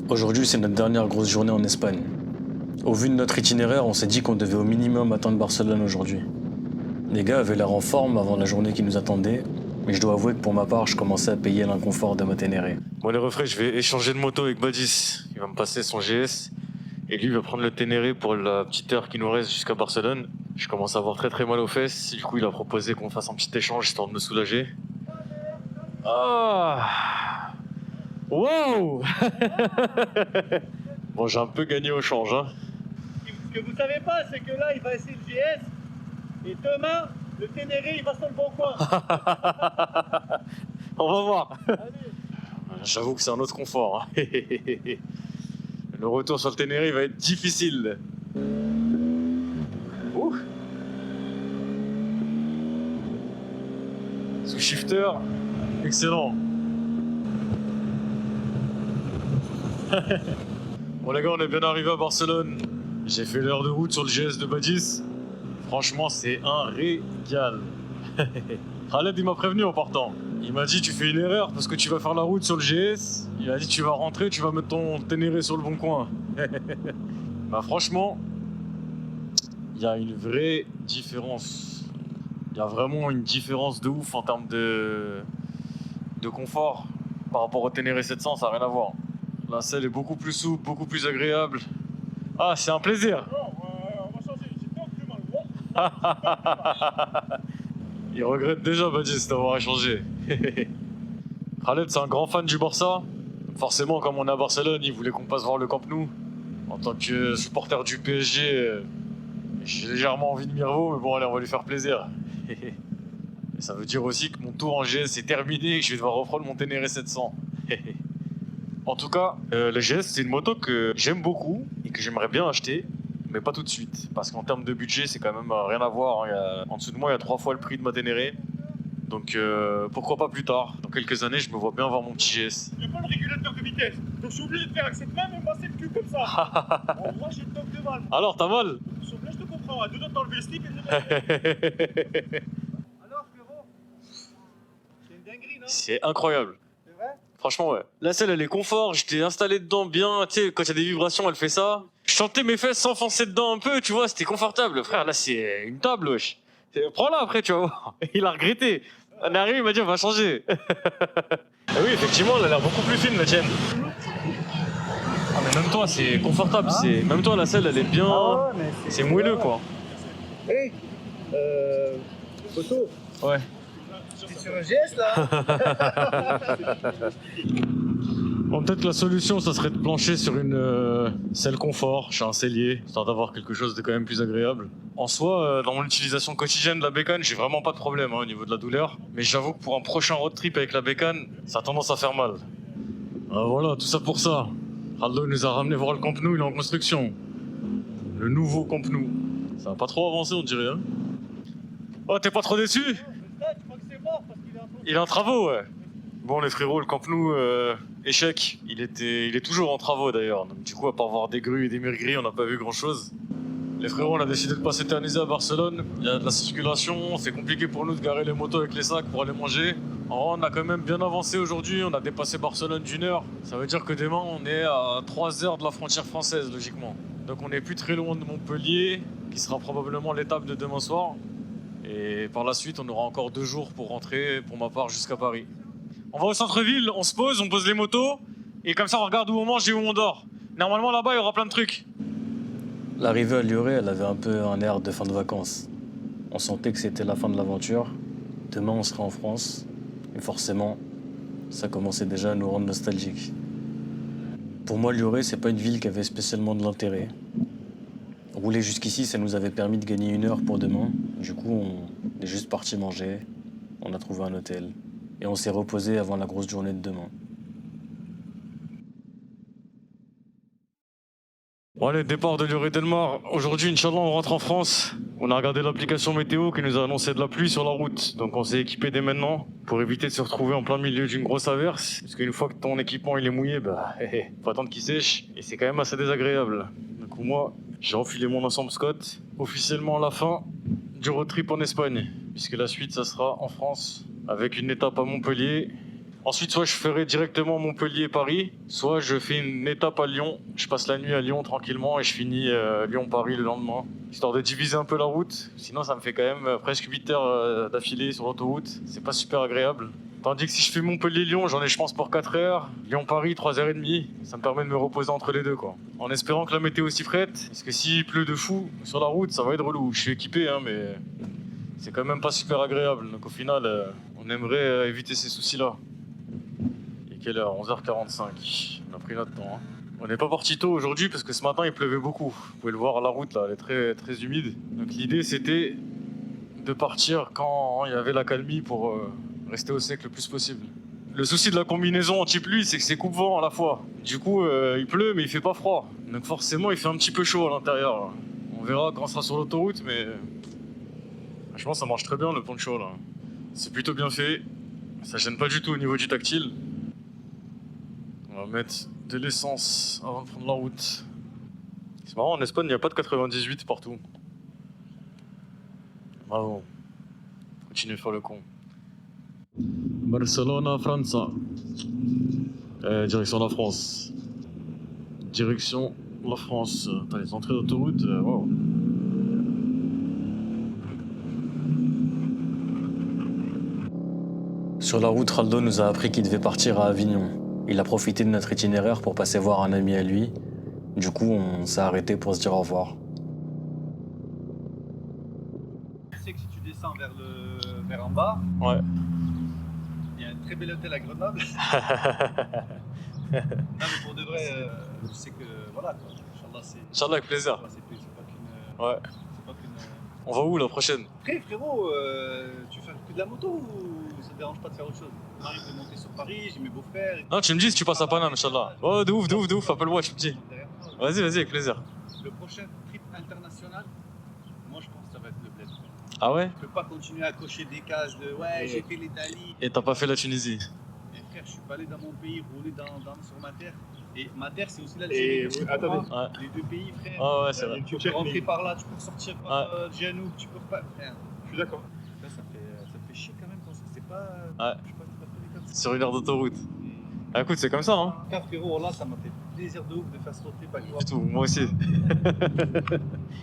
Aujourd'hui, c'est notre dernière grosse journée en Espagne. Au vu de notre itinéraire, on s'est dit qu'on devait au minimum atteindre Barcelone aujourd'hui. Les gars avaient l'air en forme avant la journée qui nous attendait, mais je dois avouer que pour ma part, je commençais à payer l'inconfort de ma Ténéré. Bon les refrains, je vais échanger de moto avec Badis. Il va me passer son GS et lui va prendre le Ténéré pour la petite heure qui nous reste jusqu'à Barcelone. Je commence à avoir très très mal aux fesses, du coup il a proposé qu'on fasse un petit échange histoire de me soulager. Ah. Wow. Bon, j'ai un peu gagné au change, hein. Ce que vous savez pas, c'est que là, il va essayer le GS. Et demain, le Ténéré, il va sur le bon coin. On va voir. Allez. J'avoue que c'est un autre confort. Hein. Le retour sur le Ténéré va être difficile. Ouh. Sous shifter, excellent. Bon les gars, on est bien arrivé à Barcelone. J'ai fait l'heure de route sur le GS de Badis. Franchement, c'est un régal. Khaled, il m'a prévenu en partant. Il m'a dit tu fais une erreur parce que tu vas faire la route sur le GS. Il a dit tu vas rentrer, tu vas mettre ton Ténéré sur le bon coin. Bah franchement, il y a une vraie différence. Il y a vraiment une différence de ouf en termes de confort par rapport au Ténéré 700, ça n'a rien à voir. La selle est beaucoup plus souple, beaucoup plus agréable. Ah, c'est un plaisir. On va changer, j'ai peur que mal. Il regrette déjà Badis d'avoir échangé. Khaled, c'est un grand fan du Barça. Forcément, comme on est à Barcelone, il voulait qu'on passe voir le Camp Nou. En tant que supporter du PSG, j'ai légèrement envie de Mirvo, mais bon, allez, on va lui faire plaisir. Et ça veut dire aussi que mon tour en GS est terminé et que je vais devoir reprendre mon Ténéré 700. En tout cas, le GS, c'est une moto que j'aime beaucoup et que j'aimerais bien acheter, mais pas tout de suite. Parce qu'en termes de budget, c'est quand même rien à voir. Hein. En dessous de moi, il y a 3 fois le prix de ma Ténéré. Donc pourquoi pas plus tard. Dans quelques années, je me vois bien avoir mon petit GS. Il n'y a pas le régulateur de vitesse. Donc je suis obligé de faire avec cette main, me masser le cul comme ça. Moi, j'ai le toc de mal. Alors, t'as mal? Sur là, je te comprends. À deux doigts d'enlever le slip et de le Alors, frérot, c'est une dinguerie, non? C'est incroyable. C'est vrai? Franchement, ouais. La selle, elle est confort. J'étais installé dedans bien. Tu sais, quand il y a des vibrations, elle fait ça. Je sentais mes fesses s'enfoncer dedans un peu, tu vois. C'était confortable. Frère, là, c'est une table, wesh. Prends-la après, tu vas voir. Il a regretté. On est arrivé, il m'a dit on va changer. Ah oui, effectivement, elle a l'air beaucoup plus fine, la tienne. Ah, mais même toi, c'est confortable. Même toi, la selle, elle est bien. Ah ouais, mais C'est moelleux, quoi. Hey, photo, Ouais. t'es sur un GS là? Bon, peut-être que la solution, ça serait de plancher sur une selle confort, chez un sellier, histoire d'avoir quelque chose de quand même plus agréable. En soi, dans mon utilisation quotidienne de la bécane, j'ai vraiment pas de problème hein, au niveau de la douleur. Mais j'avoue que pour un prochain road trip avec la bécane, ça a tendance à faire mal. Ah, voilà, tout ça pour ça. Raldo nous a ramené voir le Camp Nou, il est en construction. Le nouveau Camp Nou. Ça va pas trop avancer, on dirait. Hein. Oh, t'es pas trop déçu? Je crois que c'est mort parce qu'il est en train de... Il est en travaux, ouais. Bon, les frérots, le Camp Nou, échec. Il est toujours en travaux d'ailleurs. Donc, du coup, à part voir des grues et des murs gris, on n'a pas vu grand chose. Les frérots, on a décidé de pas s'éterniser à Barcelone. Il y a de la circulation, c'est compliqué pour nous de garer les motos avec les sacs pour aller manger. On a quand même bien avancé aujourd'hui, on a dépassé Barcelone d'1 heure. Ça veut dire que demain, on est à 3 heures de la frontière française, logiquement. Donc on est plus très loin de Montpellier, qui sera probablement l'étape de demain soir. Et par la suite, on aura encore 2 jours pour rentrer, pour ma part, jusqu'à Paris. On va au centre-ville, on se pose, on pose les motos, et comme ça on regarde où on mange et où on dort. Normalement là-bas, il y aura plein de trucs. L'arrivée à Lioré, elle avait un peu un air de fin de vacances. On sentait que c'était la fin de l'aventure. Demain, on sera en France. Et forcément, ça commençait déjà à nous rendre nostalgiques. Pour moi, Lioré, c'est pas une ville qui avait spécialement de l'intérêt. Rouler jusqu'ici, ça nous avait permis de gagner 1 heure pour demain. Du coup, on est juste parti manger. On a trouvé un hôtel. Et on s'est reposé avant la grosse journée de demain. Bon allez, départ de Lioré-Delmar. Aujourd'hui, Inch'Allah, on rentre en France. On a regardé l'application météo qui nous a annoncé de la pluie sur la route. Donc on s'est équipé dès maintenant pour éviter de se retrouver en plein milieu d'une grosse averse. Parce qu'une fois que ton équipement il est mouillé, faut attendre qu'il sèche. Et c'est quand même assez désagréable. Donc moi, j'ai enfilé mon ensemble Scott. Officiellement la fin du road trip en Espagne. Puisque la suite, ça sera en France avec une étape à Montpellier. Ensuite, soit je ferai directement Montpellier-Paris, soit je fais une étape à Lyon. Je passe la nuit à Lyon tranquillement et je finis Lyon-Paris le lendemain. Histoire de diviser un peu la route. Sinon, ça me fait quand même presque 8 heures d'affilée sur l'autoroute. C'est pas super agréable. Tandis que si je fais Montpellier-Lyon, j'en ai je pense pour 4 heures. Lyon-Paris, 3h30. Ça me permet de me reposer entre les deux, quoi. En espérant que la météo s'y prête. Parce que s'il pleut de fou sur la route, ça va être relou. Je suis équipé, hein, mais c'est quand même pas super agréable. Donc au final, on aimerait éviter ces soucis-là. Quelle heure? 11h45. On a pris notre temps. Hein. On n'est pas parti tôt aujourd'hui parce que ce matin il pleuvait beaucoup. Vous pouvez le voir, la route là, elle est très, très humide. Donc l'idée c'était de partir quand il y avait la calmie pour rester au sec le plus possible. Le souci de la combinaison anti-pluie, c'est que c'est coupe-vent à la fois. Du coup, il pleut mais il fait pas froid. Donc forcément, il fait un petit peu chaud à l'intérieur. On verra quand on sera sur l'autoroute, mais franchement, ça marche très bien le poncho là. C'est plutôt bien fait. Ça gêne pas du tout au niveau du tactile. On va mettre de l'essence avant de prendre la route. C'est marrant, en Espagne, il n'y a pas de 98 partout. Bravo. Continue de faire le con. Barcelona, France. Direction la France. Direction la France. T'as les entrées d'autoroute. Wow. Sur la route, Raldo nous a appris qu'il devait partir à Avignon. Il a profité de notre itinéraire pour passer voir un ami à lui. Du coup, on s'est arrêté pour se dire au revoir. Tu sais que si tu descends vers en bas, Ouais. il y a un très bel hôtel à Grenoble. Non mais pour de vrai, je sais que voilà quoi. Inch'Allah c'est. Inch'Allah, avec plaisir. C'est pas qu'une. Ouais. C'est pas qu'une. On va où la prochaine? Après frérot, tu fais que de la moto ou ça te dérange pas de faire autre chose? J'arrive de monter sur Paris, j'ai mes beaux-frères. Non, tu me dis si tu passes à Paname, Inch'Allah. Oh, de ouf, appelle-moi, tu me dis. Vas-y, avec plaisir. Le prochain trip international, moi je pense que ça va être le bled. Ah ouais? Je peux pas continuer à cocher des cases de ouais, j'ai fait l'Italie. Et t'as pas fait la Tunisie? Et frère, je suis pas allé dans mon pays, rouler sur ma terre. Et ma terre, c'est aussi l'Algérie. Attendez. Ouais. Les deux pays, frère. Ah ouais, c'est vrai. Tu peux rentrer par là, tu peux sortir par Djanoub, tu peux pas. Frère, Je suis d'accord. ça fait chier quand même. C'est pas. Ouais. Je suis pas tout à fait comme ça. Sur une heure d'autoroute. Ah, écoute, c'est comme ça, hein. Car frérot, là, ça m'a fait plaisir de ouf de faire sauter backdoor. Du tout, moi aussi.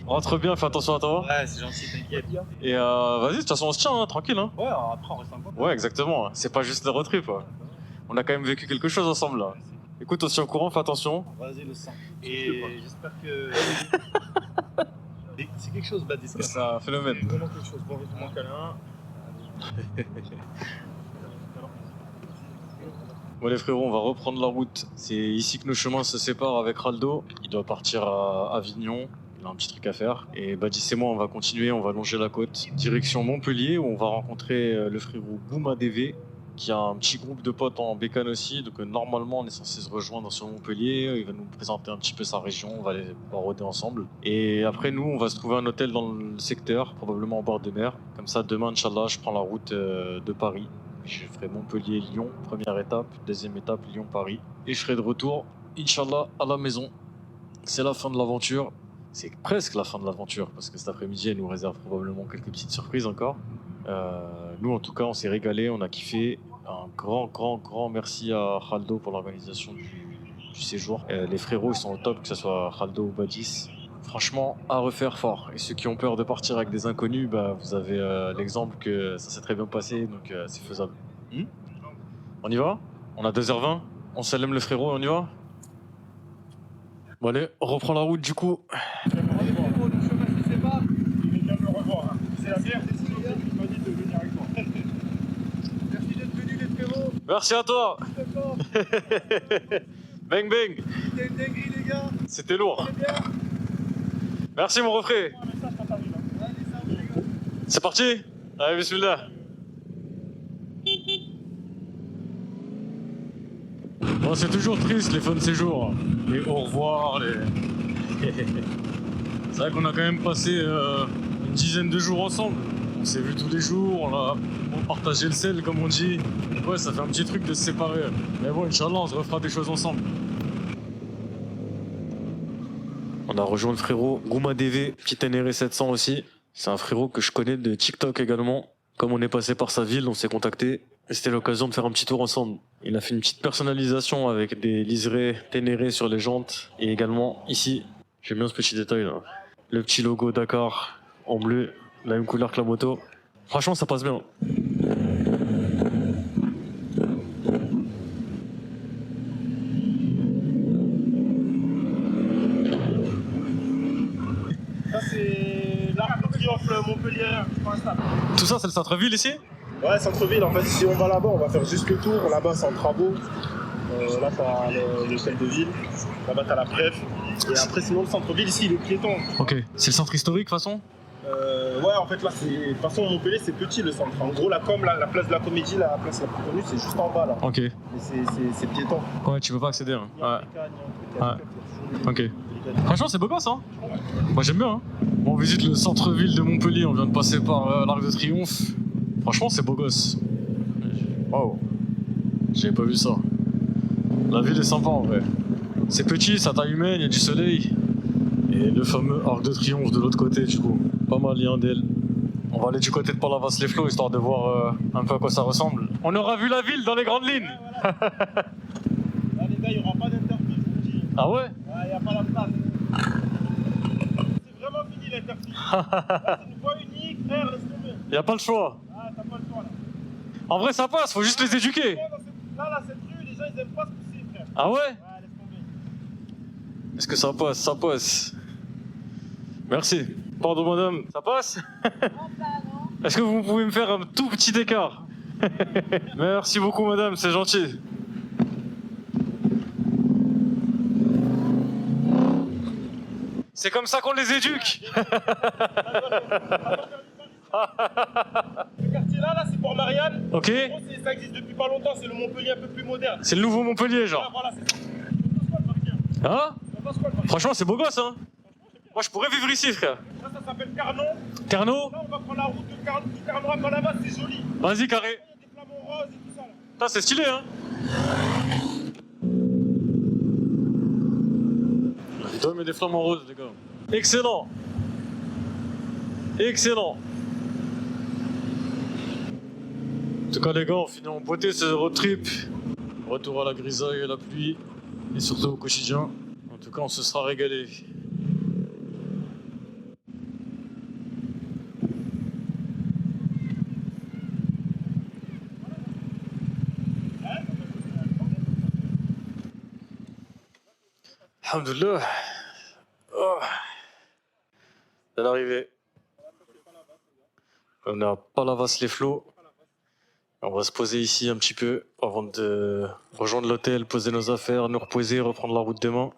Rentre bien, fais attention à toi. Ouais, c'est gentil, t'inquiète. Et vas-y, de toute façon, on se tient, hein, tranquille. Hein. Ouais, après on reste en contact. Ouais, exactement. C'est pas juste le road trip. Ouais. On a quand même vécu quelque chose ensemble là. Écoute, on se tient au courant, fais attention. Vas-y, le sang. Et j'espère que. C'est quelque chose, Badis. C'est un phénomène. Vraiment quelque chose. Bon, mon câlin. Bon les frérots, on va reprendre la route. C'est ici que nos chemins se séparent avec Raldo. Il doit partir à Avignon. Il a un petit truc à faire. Et Badis et moi, on va continuer, on va longer la côte. Direction Montpellier, où on va rencontrer le frérot Bouma DV, qui a un petit groupe de potes en bécane aussi. Donc normalement, on est censé se rejoindre sur Montpellier. Il va nous présenter un petit peu sa région. On va aller rôder ensemble. Et après, nous, on va se trouver un hôtel dans le secteur, probablement en bord de mer. Comme ça, demain, Inch'Allah, je prends la route de Paris. Je ferai Montpellier-Lyon, première étape. Deuxième étape, Lyon-Paris. Et je serai de retour, Inch'Allah, à la maison. C'est la fin de l'aventure. C'est presque la fin de l'aventure, parce que cet après-midi, elle nous réserve probablement quelques petites surprises encore. Nous, en tout cas, on s'est régalé, on a kiffé. Un grand merci à Raldo pour l'organisation du séjour. Les frérots, ils sont au top, que ce soit Raldo ou Badis. Franchement, à refaire fort. Et ceux qui ont peur de partir avec des inconnus, bah, vous avez l'exemple que ça s'est très bien passé, donc c'est faisable. On y va? On a 2h20, on s'allume le frérot et on y va? Bon allez, on reprend la route du coup. Il est bien de me revoir. Hein. C'est la bière décision qui m'a dit de venir avec moi. Merci d'être venu, les frérots. Merci à toi. Bang bang. C'était une dinguerie, les gars. C'était lourd. C'est bien. Merci mon refrain. Un message quand t'arrives. Hein. Allez, ça va, les gars. C'est parti? Allez, bismillah. Bon, c'est toujours triste les fins de séjour. Les au revoir, les... C'est vrai qu'on a quand même passé une dizaine de jours ensemble. On s'est vu tous les jours, on a partagé le sel comme on dit. Ouais, ça fait un petit truc de se séparer. Mais bon, Inch'Allah, on se refera des choses ensemble. On a rejoint le frérot Gouma DV, petit Ténéré 700 aussi. C'est un frérot que je connais de TikTok également. Comme on est passé par sa ville, on s'est contacté. Et c'était l'occasion de faire un petit tour ensemble. Il a fait une petite personnalisation avec des liserés Ténéré sur les jantes. Et également, ici, j'aime bien ce petit détail là. Le petit logo Dakar en bleu, la même couleur que la moto. Franchement, ça passe bien. Ça, c'est l'Arc de Triomphe Montpellier. Je pense ça. Tout ça, c'est le centre-ville ici? Ouais, centre-ville. En fait, si on va là-bas, on va faire juste le tour. Là-bas, c'est en travaux. Là, t'as l'hôtel de ville. Là-bas, t'as la préf. Et après, sinon, le centre-ville, ici, il est piéton. Ok. C'est le centre historique, de toute façon? Ouais, en fait, là, de toute façon, Montpellier, c'est petit, le centre. En gros, la place de la Comédie, la place la plus connue, c'est juste en bas, là. Ok. Mais c'est piéton. Ouais, tu peux pas accéder. Hein. Il y a un Ouais. briquet, il y a un truc, il y a toujours des- Ok. Franchement, c'est beau gosse, hein. Moi, j'aime bien. Hein. Bon, on visite le centre-ville de Montpellier. On vient de passer par l'Arc de Triomphe. Franchement, c'est beau gosse. Waouh. J'avais pas vu ça. La ville est sympa en vrai. C'est petit, c'est à taille humaine, il y a du soleil. Et le fameux Arc de Triomphe de l'autre côté, du coup. Pas mal, il y a un d'elle. On va aller du côté de Palavas-les-Flots histoire de voir un peu à quoi ça ressemble. On aura vu la ville dans les grandes lignes. Ouais, voilà. Là, les gars, il n'y aura pas d'interfile, je vous le dis. Ah ouais? Ouais, il n'y a pas la place. C'est vraiment fini l'interfile. Là, c'est une voie unique, frère, laisse tomber. Y a pas le choix. Ah, t'as pas le choix là. En vrai, ça passe, faut juste les éduquer. Là, cette rue, les gens, ils aiment pas ce pousser, frère. Ah ouais? Ouais, laisse tomber. Est-ce que ça passe? Ça passe. Merci. Pardon madame, ça passe? Est-ce que vous pouvez me faire un tout petit écart? Merci beaucoup madame, c'est gentil. C'est comme ça qu'on les éduque. Le quartier là, c'est Port Marianne. Ok. En gros, ça existe depuis pas longtemps, c'est le Montpellier un peu plus moderne. C'est le nouveau Montpellier Ah, genre. voilà, c'est ça. Ça passe quoi le quartier? Hein? Ça passe quoi le quartier? Franchement c'est beau gosse hein. Moi je pourrais vivre ici frère. Ça s'appelle Carnon. Carnot? Là, on va prendre la route de Carnon à Palavas, c'est joli. Vas-y carré. Il y a des flamants roses et tout ça là. Putain c'est stylé hein. Il doit mettre des flamants roses les gars. Excellent. Excellent. En tout cas les gars, on finit en beauté ce road trip. Retour à la grisaille et la pluie. Et surtout au quotidien. En tout cas on se sera régalé. Alhamdoulilah. Oh. C'est l'arrivée. On est à Palavas-les-Flots. On va se poser ici un petit peu avant de rejoindre l'hôtel, poser nos affaires, nous reposer, reprendre la route demain.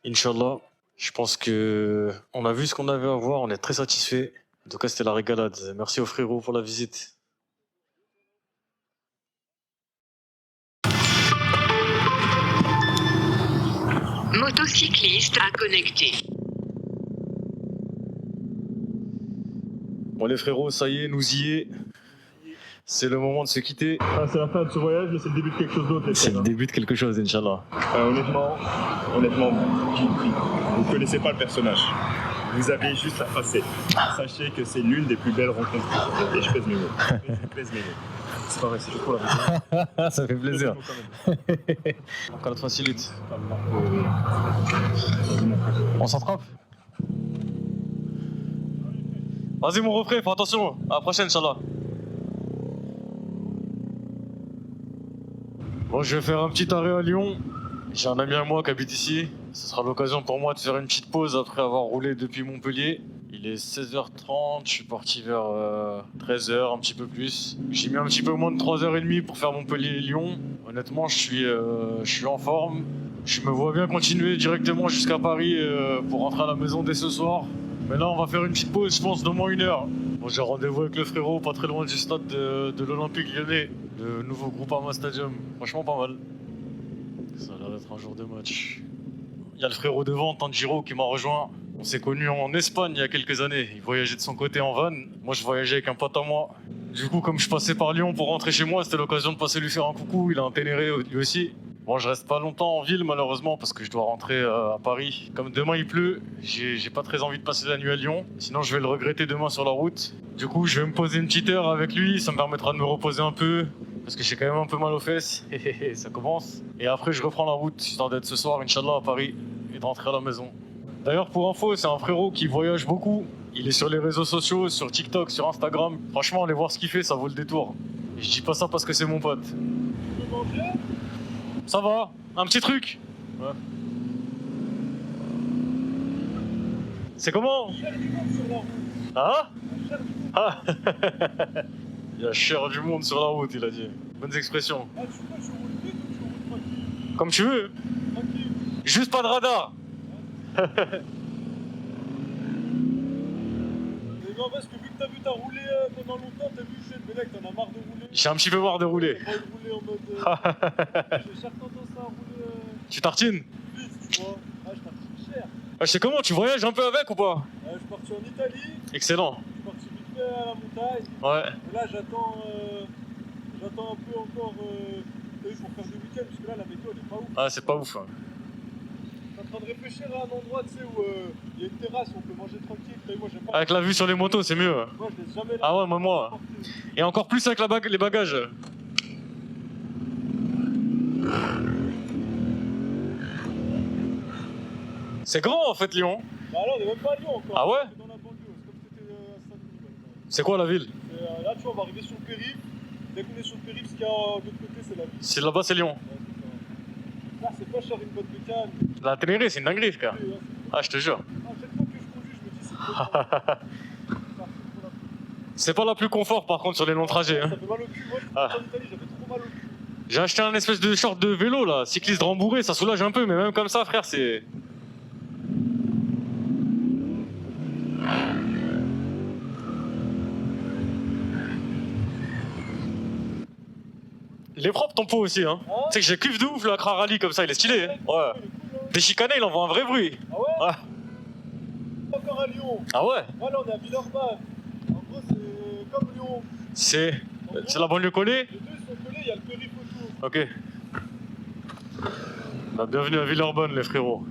Inch'Allah. Je pense que on a vu ce qu'on avait à voir, on est très satisfait. En tout cas, c'était la régalade. Merci aux frérots pour la visite. Motocycliste à connecter. Bon les frérots, ça y est, nous y est. C'est le moment de se quitter. Ah, c'est la fin de ce voyage, mais c'est le début de quelque chose d'autre. C'est le début de quelque chose, Inch'Allah. Honnêtement, vous ne connaissez pas le personnage. Vous avez juste la facette. Sachez que c'est l'une des plus belles rencontres. Et je pèse mes mots. Je pèse mes mots. C'est pas vrai, c'est juste pour la vérité. Ça fait plaisir. Encore la facilite. On s'attrape. Vas-y mon refrain, fais attention. À la prochaine, Inch'Allah. Bon, je vais faire un petit arrêt à Lyon. J'ai un ami à moi qui habite ici. Ce sera l'occasion pour moi de faire une petite pause après avoir roulé depuis Montpellier. Il est 16h30, je suis parti vers 13h, un petit peu plus. J'ai mis un petit peu moins de 3h30 pour faire Montpellier-Lyon. Honnêtement, je suis en forme. Je me vois bien continuer directement jusqu'à Paris pour rentrer à la maison dès ce soir. Mais là, on va faire une petite pause, je pense, d'au moins 1 heure. Bon, j'ai rendez-vous avec le frérot, pas très loin du stade de l'Olympique Lyonnais, le nouveau Groupama Stadium. Franchement, pas mal. Ça a l'air d'être un jour de match. Il y a le frérot devant, Tanjiro, qui m'a rejoint. On s'est connus en Espagne il y a quelques années. Il voyageait de son côté en van. Moi, je voyageais avec un pote à moi. Du coup, comme je passais par Lyon pour rentrer chez moi, c'était l'occasion de passer lui faire un coucou. Il a un Ténéré lui aussi. Bon, je reste pas longtemps en ville malheureusement parce que je dois rentrer à Paris. Comme demain il pleut, j'ai pas très envie de passer la nuit à Lyon. Sinon, je vais le regretter demain sur la route. Du coup, je vais me poser une petite heure avec lui. Ça me permettra de me reposer un peu parce que j'ai quand même un peu mal aux fesses. Ça commence. Et après, je reprends la route histoire d'être ce soir, Inch'Allah, à Paris et de rentrer à la maison. D'ailleurs, pour info, c'est un frérot qui voyage beaucoup. Il est sur les réseaux sociaux, sur TikTok, sur Instagram. Franchement, allez voir ce qu'il fait, ça vaut le détour. Et je dis pas ça parce que c'est mon pote. Ça va, un petit truc. Ouais. C'est comment? Hein? Ah. Il y a cher du monde sur la route, il a dit. Bonnes expressions. Comme tu veux. Juste pas de radar. Non, parce que vu que t'as roulé pendant longtemps, t'as vu, le mec, t'en as marre de rouler. J'ai un petit peu marre de rouler. T'as rouler en mode. J'ai chaque tendance à rouler Tu tartines? vite, tu vois. Ah, je tartine cher. Je sais comment, tu voyages un peu avec ou pas? Je suis parti en Italie, Excellent. je suis parti vite fait à la montagne. Ouais. Et là, j'attends un peu encore. Eux, ils vont faire des week-ends, parce que là, la météo, elle est pas ouf. Ah, c'est pas ouf. Hein. J'attends train de réfléchir à un endroit, tu sais, où il y a une terrasse où on peut manger tranquille. Moi, j'aime pas. Avec la vue sur les motos, c'est mieux. Moi, je laisse jamais là. Ah ouais, moi. Et encore plus avec les bagages. C'est grand en fait, Lyon. Bah là, on est même pas à Lyon encore. Ah ouais? C'est dans la banlieue. C'est comme si t'étais à Saint-Denis maintenant. C'est quoi la ville? Là, tu vois, on va arriver sur le périph'. Dès qu'on est sur le périph', ce qu'il y a de l'autre côté, c'est la ville. C'est là-bas, c'est Lyon. Ouais, c'est ça. Là, c'est pas cher une boîte de canne. La Ténéré, c'est une dinguerie, frère. Ouais, c'est- Ah, je te jure. À chaque fois que je conduis, je me dis, c'est trop bien. C'est pas la plus confort par contre sur les longs trajets. Hein. Ça fait mal au cul. Moi, je suis Ah. en Italie, j'avais trop mal au cul. J'ai acheté un espèce de short de vélo là, cycliste rembourré, ça soulage un peu, mais même comme ça, frère, c'est. Il est propre ton pot aussi, hein. Ah, Tu sais que j'ai kiff de ouf le Accra Rally comme ça, il est stylé. Hein. Ouais. il est cool, hein. Des chicanés, il envoie un vrai bruit. Ah ouais? Ouais. Encore à Lyon. Ah ouais? Là, on est à Villeurbanne. En gros, c'est comme Lyon. C'est. En gros, C'est la banlieue collée? les deux ils sont collés, il y a le périph' autour. Ok. Bah, bienvenue à Villeurbanne, les frérots.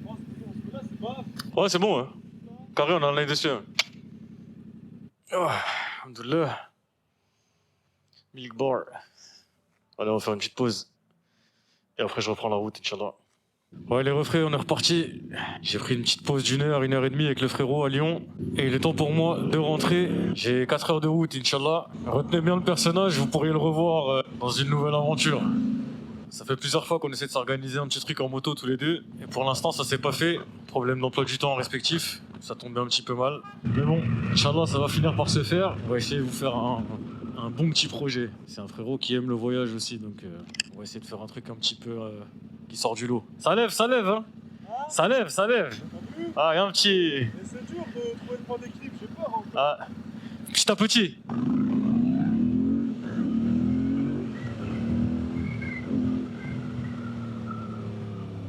Bon, là, c'est pas. Ouais, c'est bon, hein. Carré, on en a dessus. Hein. Oh, alhamdoulilah. Milk bar. Allez, on va faire une petite pause. Et après, je reprends la route, Inch'Allah. Ouais, les refrains, on est reparti. J'ai pris une petite pause d'1 heure, 1h30 avec le frérot à Lyon. Et il est temps pour moi de rentrer. J'ai 4 heures de route, Inch'Allah. Retenez bien le personnage, vous pourriez le revoir dans une nouvelle aventure. Ça fait plusieurs fois qu'on essaie de s'organiser un petit truc en moto tous les deux. Et pour l'instant, ça s'est pas fait. Problème d'emploi du temps respectif. Ça tombait un petit peu mal. Mais bon, Inch'Allah, ça va finir par se faire. On va essayer de vous faire un bon petit projet. C'est un frérot qui aime le voyage aussi. Donc, on va essayer de faire un truc un petit peu qui sort du lot. Ça lève, hein. Ça lève. T'as vu? Ah, il y a un petit... Mais c'est dur de trouver le point d'équilibre, j'ai peur encore. Ah, petit à petit.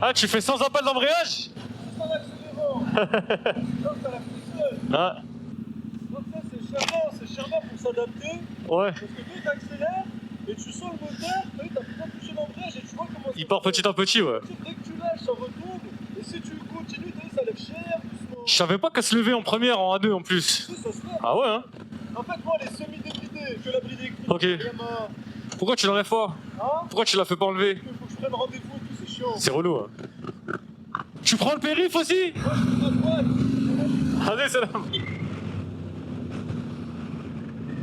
Ah, tu fais sans appel d'embrayage? Sans l'accélérant. Donc, ça la tout seul. Ah, Donc, ça, c'est charmant pour s'adapter. ouais. Parce que dès que t'accélères et tu sens le moteur, t'as pas touché l'embrayage et tu vois comment Il part petit à petit, ouais. Dès que tu lâches, ça retombe. Et si tu continues, t'as vu, ça lève cher, doucement. Je savais pas qu'elle se levait en première, en A2 en plus. Tu sais, ça se lève. Ah ouais, hein. En fait, moi, les semi-débridés, que la bride électrique. Ok. Vraiment. Pourquoi tu l'enlèves pas? Hein? Pourquoi tu la fais pas enlever? Parce qu'il faut que je prenne rendez-vous et tout, c'est chiant. C'est relou, hein. Tu prends le périph' aussi? Moi, je suis à droite. Allez, salam.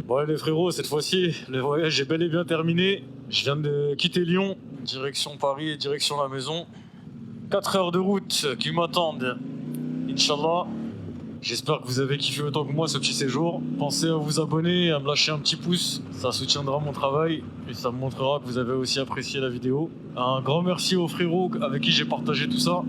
Bon, les frérots, cette fois-ci, le voyage est bel et bien terminé. Je viens de quitter Lyon, direction Paris et direction la maison. 4 heures de route qui m'attendent, Inch'Allah. J'espère que vous avez kiffé autant que moi ce petit séjour. Pensez à vous abonner, à me lâcher un petit pouce. Ça soutiendra mon travail et ça me montrera que vous avez aussi apprécié la vidéo. Un grand merci aux frérots avec qui j'ai partagé tout ça.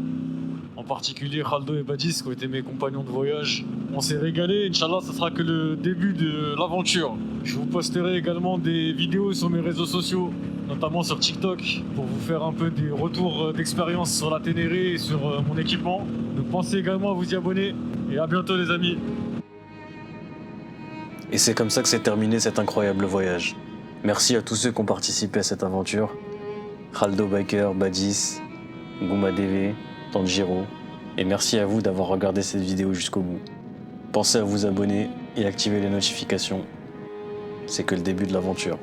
En particulier Khaldo et Badis qui ont été mes compagnons de voyage. On s'est régalé, Inch'Allah, ça sera que le début de l'aventure. Je vous posterai également des vidéos sur mes réseaux sociaux, notamment sur TikTok, pour vous faire un peu des retours d'expérience sur la Ténéré et sur mon équipement. Donc pensez également à vous y abonner et à bientôt les amis. Et c'est comme ça que s'est terminé cet incroyable voyage. Merci à tous ceux qui ont participé à cette aventure. Khaldo Biker, Badis, Gouma DV, Tanjiro. Et merci à vous d'avoir regardé cette vidéo jusqu'au bout. Pensez à vous abonner et activer les notifications. C'est que le début de l'aventure.